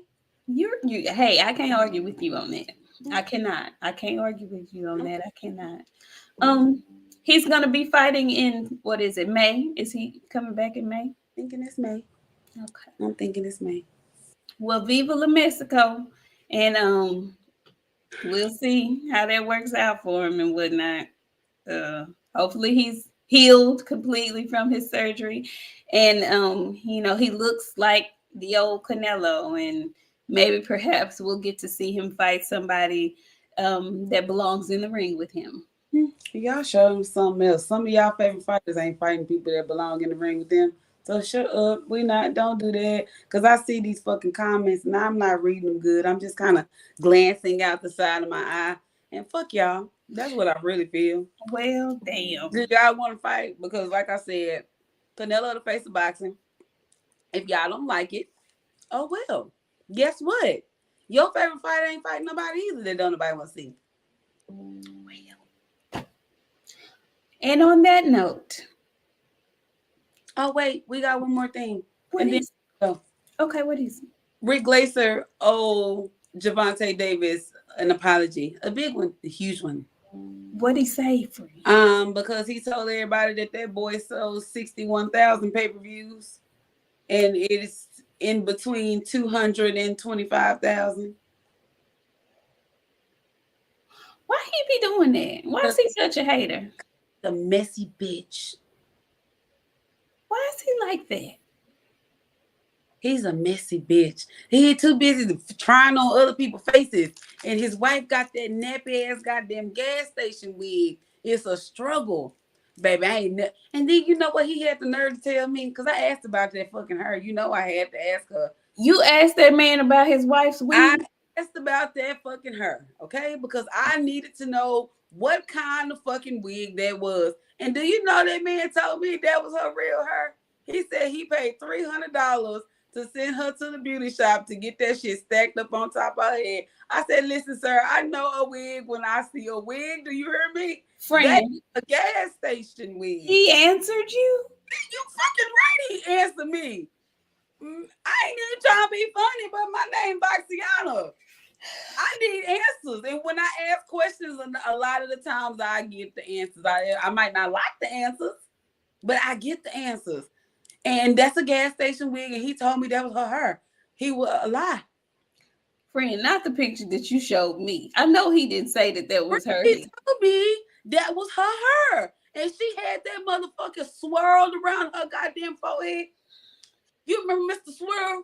[SPEAKER 2] Hey, I can't argue with you on that. I cannot. I can't argue with you on that. I cannot. He's gonna be fighting in what is it? May? Is he coming back in May?
[SPEAKER 3] Thinking it's May.
[SPEAKER 2] Okay.
[SPEAKER 3] I'm thinking it's May.
[SPEAKER 2] Well, Viva La Mexico, and we'll see how that works out for him and whatnot. Hopefully he's healed completely from his surgery, and he looks like the old Canelo, and maybe perhaps we'll get to see him fight somebody that belongs in the ring with him.
[SPEAKER 3] Y'all show him something else. Some of y'all favorite fighters ain't fighting people that belong in the ring with them. So shut up. Don't do that. Because I see these fucking comments and I'm not reading them good. I'm just kind of glancing out the side of my eye. And fuck y'all. That's what I really feel.
[SPEAKER 2] Well, damn.
[SPEAKER 3] Do y'all want to fight? Because like I said, Canelo the face of boxing. If y'all don't like it, oh well. Guess what? Your favorite fighter ain't fighting nobody either that don't nobody want to see.
[SPEAKER 2] Well. And on that note.
[SPEAKER 3] Oh, wait. We got one more thing.
[SPEAKER 2] What is it? Okay, what is it?
[SPEAKER 3] Rick Glaser owed Gervonta Davis an apology. A big one. A huge one.
[SPEAKER 2] What'd he say for you?
[SPEAKER 3] Because he told everybody that boy sold 61,000 pay-per-views. And it is in between 200 and 25,000.
[SPEAKER 2] Why he be doing that? Why is he such a hater?
[SPEAKER 3] The messy bitch.
[SPEAKER 2] Why is he like that?
[SPEAKER 3] He's a messy bitch. He too busy trying on other people's faces. And his wife got that nappy ass goddamn gas station wig. It's a struggle. Baby, I ain't and then you know what he had the nerve to tell me? Because I asked about that fucking her. You know I had to ask her.
[SPEAKER 2] You asked that man about his wife's wig?
[SPEAKER 3] I asked about that fucking her, okay? Because I needed to know what kind of fucking wig that was. And do you know that man told me that was her real hair? He said he paid $300 to send her to the beauty shop to get that shit stacked up on top of her head. I said, listen, sir, I know a wig when I see a wig. Do you hear me?
[SPEAKER 2] Friend,
[SPEAKER 3] that's a gas station wig.
[SPEAKER 2] He answered you?
[SPEAKER 3] You fucking right, he answered me. I ain't even trying to be funny, but my name BOXIANA. I need answers. And when I ask questions, a lot of the times I get the answers. I might not like the answers, but I get the answers. And that's a gas station wig, and he told me that was her hair. He was a lie.
[SPEAKER 2] Friend, not the picture that you showed me. I know he didn't say that was her.
[SPEAKER 3] He told me that was her hair. And she had that motherfucker swirled around her goddamn forehead. You remember Mr. Swirl?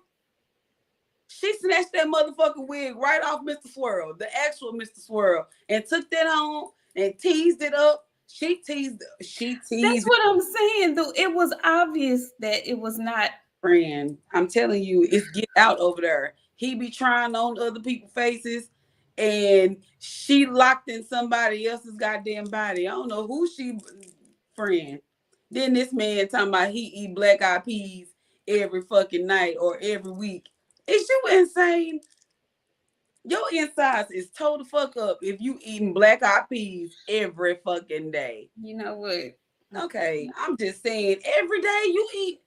[SPEAKER 3] She snatched that motherfucking wig right off Mr. Swirl, the actual Mr. Swirl, and took that home and teased it up. She teased. That's
[SPEAKER 2] what I'm saying, though. It was obvious that it was not.
[SPEAKER 3] Friend, I'm telling you, it's get out over there. He be trying on other people's faces, and she locked in somebody else's goddamn body. I don't know who she, friend. Then this man talking about he eat black eyed peas every fucking night or every week. Is you insane? Your insides is toe the fuck up if you eating black eyed peas every fucking day.
[SPEAKER 2] You know what?
[SPEAKER 3] Okay, I'm just saying every day you eat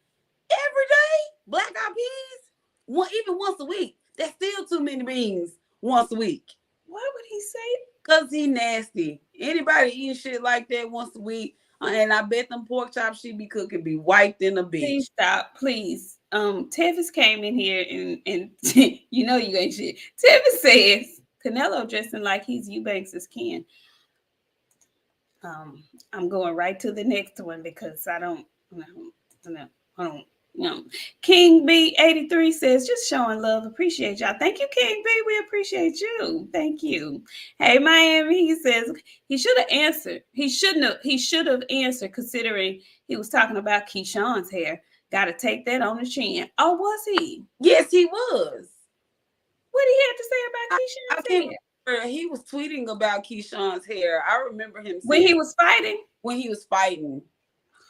[SPEAKER 3] every day black eyed peas, even once a week. That's still too many beans once a week.
[SPEAKER 2] Why would he say?
[SPEAKER 3] Cause he nasty. Anybody eating shit like that once a week, and I bet them pork chops she be cooking be wiped in a bitch.
[SPEAKER 2] Please stop, please. Tevis came in here and you know you ain't shit. Tevis says Canelo dressing like he's Eubanks' kin. I'm going right to the next one because I don't know. King B83 says just showing love. Appreciate y'all. Thank you, King B. We appreciate you. Thank you. Hey, Miami. He says he should have answered. He should have answered considering he was talking about Keyshawn's hair. Got to take that on the chin. Oh, was he?
[SPEAKER 3] Yes, he was.
[SPEAKER 2] What did he have to say about Keyshawn's hair?
[SPEAKER 3] He was tweeting about Keyshawn's hair. I remember him
[SPEAKER 2] when he was fighting.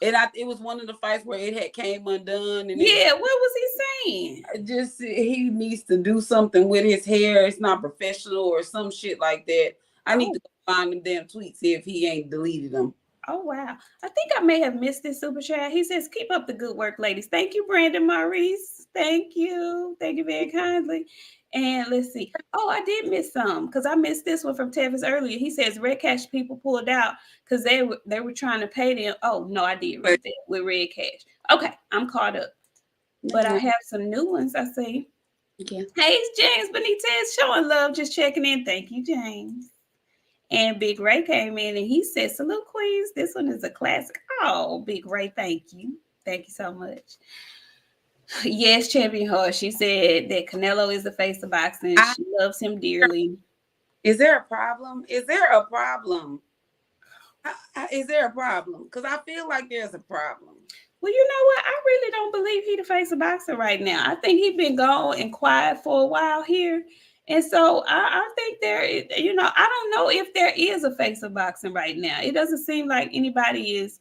[SPEAKER 3] And it was one of the fights where it had came undone. And
[SPEAKER 2] what was he saying?
[SPEAKER 3] Just he needs to do something with his hair. It's not professional or some shit like that. I need to find them damn tweets, see if he ain't deleted them.
[SPEAKER 2] Oh, wow. I think I may have missed this super chat. He says, keep up the good work, ladies. Thank you, Brandon Maurice. Thank you. Thank you very kindly. And let's see. Oh, I did miss some because I missed this one from Tevis earlier. He says Red Cash people pulled out because they were trying to pay them. Oh, no, I did read that with Red Cash. Okay, I'm caught up. But I have some new ones, I see.
[SPEAKER 3] Okay.
[SPEAKER 2] Hey, it's James Benitez showing love, just checking in. Thank you, James. And Big Ray came in and he said, salute, Queens. This one is a classic. Oh, Big Ray, thank you. Thank you so much. Yes, Champion Heart. She said that Canelo is the face of boxing. She loves him dearly.
[SPEAKER 3] Is there a problem? Is there a problem? Is there a problem? Because I feel like there's a problem.
[SPEAKER 2] Well, you know what? I really don't believe he the face of boxing right now. I think he's been gone and quiet for a while here. And so I think there is, I don't know if there is a face of boxing right now. It doesn't seem like anybody is,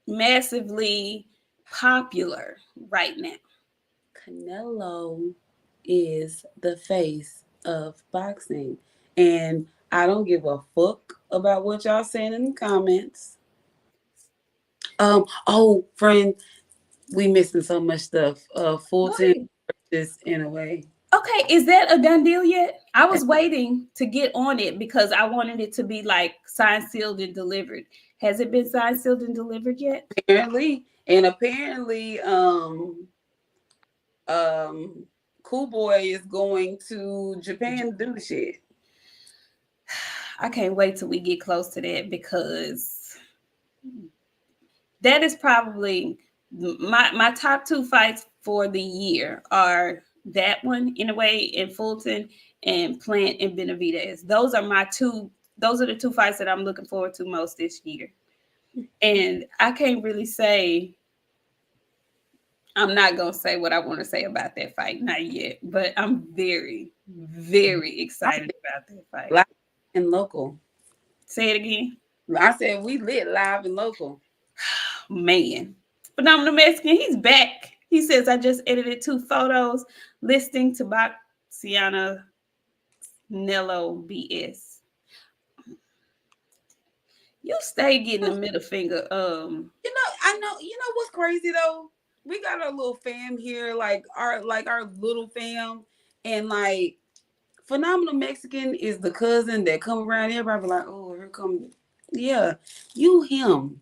[SPEAKER 2] massively popular right now.
[SPEAKER 3] Canelo is the face of boxing. And I don't give a fuck about what y'all saying in the comments. Friend, we missing so much stuff. Fulton versus Inouye.
[SPEAKER 2] Okay, is that a done deal yet? I was waiting to get on it because I wanted it to be like signed, sealed, and delivered. Has it been signed, sealed, and delivered yet?
[SPEAKER 3] Apparently, Cool Boy is going to Japan to do the shit.
[SPEAKER 2] I can't wait till we get close to that because that is probably my top 2 fights for the year are that one in a way in Fulton and Plant and Benavidez. Those are the 2 fights that I'm looking forward to most this year. And I can't really say, I'm not going to say what I want to say about that fight, not yet, but I'm very, very excited about that fight.
[SPEAKER 3] Live and local.
[SPEAKER 2] Say it again.
[SPEAKER 3] I said we lit live and local.
[SPEAKER 2] Man. Phenomenal Mexican, he's back. He says, I just edited 2 photos listing to BOXIANA Nello BS. You stay getting the middle finger.
[SPEAKER 3] I know. You know what's crazy though? We got our little fam here, like our little fam, and like Phenomenal Mexican is the cousin that come around. Everybody be like, oh, here come, yeah, you him.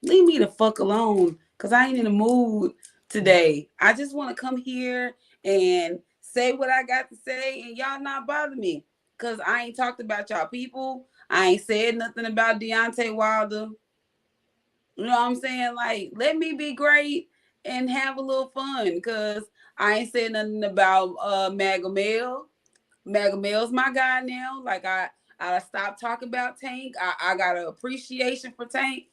[SPEAKER 3] Leave me the fuck alone, cause I ain't in the mood today. I just want to come here and say what I got to say, and y'all not bother me, cause I ain't talked about y'all people. I ain't said nothing about Deontay Wilder. You know what I'm saying? Like, let me be great and have a little fun, because I ain't said nothing about Magamel. Magamel's my guy now. Like, I stopped talking about Tank. I got an appreciation for Tank.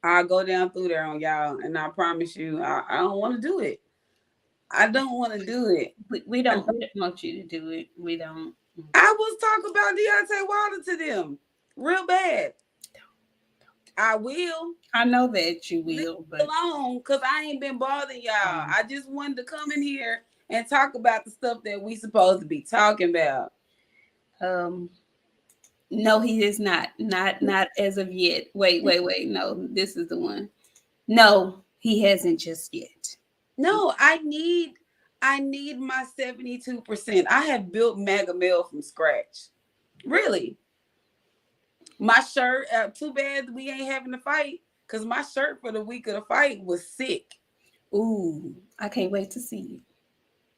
[SPEAKER 3] I'll go down through there on y'all, and I promise you, I don't want to do it. I don't want to do it.
[SPEAKER 2] We don't want you to do it. We don't.
[SPEAKER 3] I was talking about Deontay Wilder to them real bad. I will.
[SPEAKER 2] I know that you will, but
[SPEAKER 3] alone, because I ain't been bothering y'all. I just wanted to come in here and talk about the stuff that we supposed to be talking about.
[SPEAKER 2] No, he is not. Not as of yet. Wait. No, this is the one. No, he hasn't just yet.
[SPEAKER 3] No, I need my 72%. I have built Magamel from scratch. Really. My shirt, too bad we ain't having a fight, because my shirt for the week of the fight was sick.
[SPEAKER 2] Ooh, I can't wait to see it.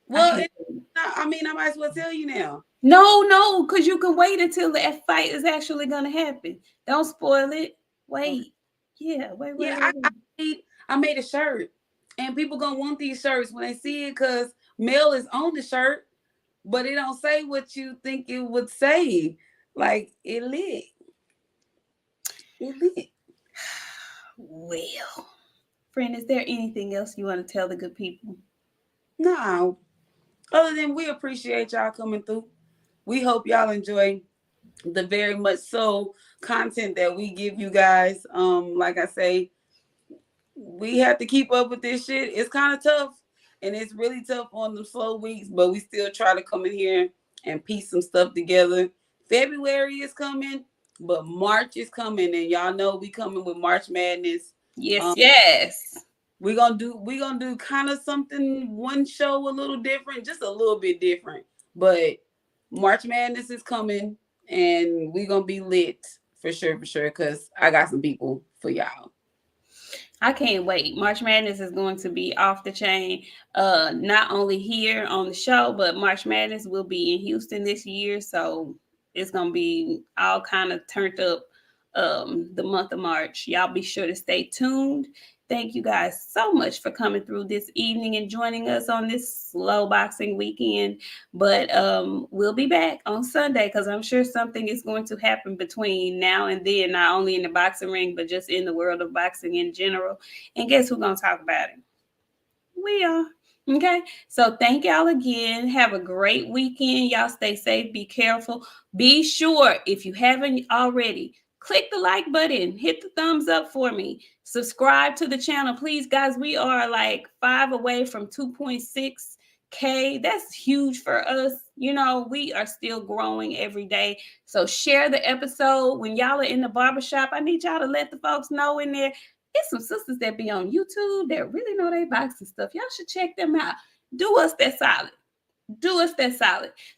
[SPEAKER 3] Well, I might as well tell you now.
[SPEAKER 2] No, because you can wait until that fight is actually going to happen. Don't spoil it. Wait. Yeah, wait.
[SPEAKER 3] Yeah, I made a shirt, and people going to want these shirts when they see it, because Mel is on the shirt, but it don't say what you think it would say. Like, it lit.
[SPEAKER 2] Well, friend, is there anything else you want to tell the good people?
[SPEAKER 3] No. Other than we appreciate y'all coming through. We hope y'all enjoy the very much so content that we give you guys. Like I say, we have to keep up with this shit. It's kind of tough, and it's really tough on the slow weeks, but we still try to come in here and piece some stuff together. February is coming. But March is coming, and y'all know we coming with March Madness.
[SPEAKER 2] Yes.
[SPEAKER 3] We're gonna do kind of something, one show a little different, just a little bit different. But March Madness is coming, and we're gonna be lit for sure, because I got some people for y'all.
[SPEAKER 2] I can't wait. March Madness is going to be off the chain. Not only here on the show, but March Madness will be in Houston this year, so it's going to be all kind of turned up the month of March. Y'all be sure to stay tuned. Thank you guys so much for coming through this evening and joining us on this slow boxing weekend. But we'll be back on Sunday, because I'm sure something is going to happen between now and then, not only in the boxing ring, but just in the world of boxing in general. And guess who's going to talk about it? We are. Okay, so thank y'all again. Have a great weekend. Y'all stay safe. Be careful. Be sure, if you haven't already, click the like button. Hit the thumbs up for me. Subscribe to the channel. Please, guys, we are like 5 away from 2.6K. That's huge for us. You know, we are still growing every day. So share the episode. When y'all are in the barbershop, I need y'all to let the folks know in there. It's some sisters that be on YouTube that really know they boxing stuff. Y'all should check them out. Do us that solid.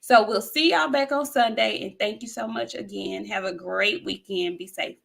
[SPEAKER 2] So we'll see y'all back on Sunday. And thank you so much again. Have a great weekend. Be safe.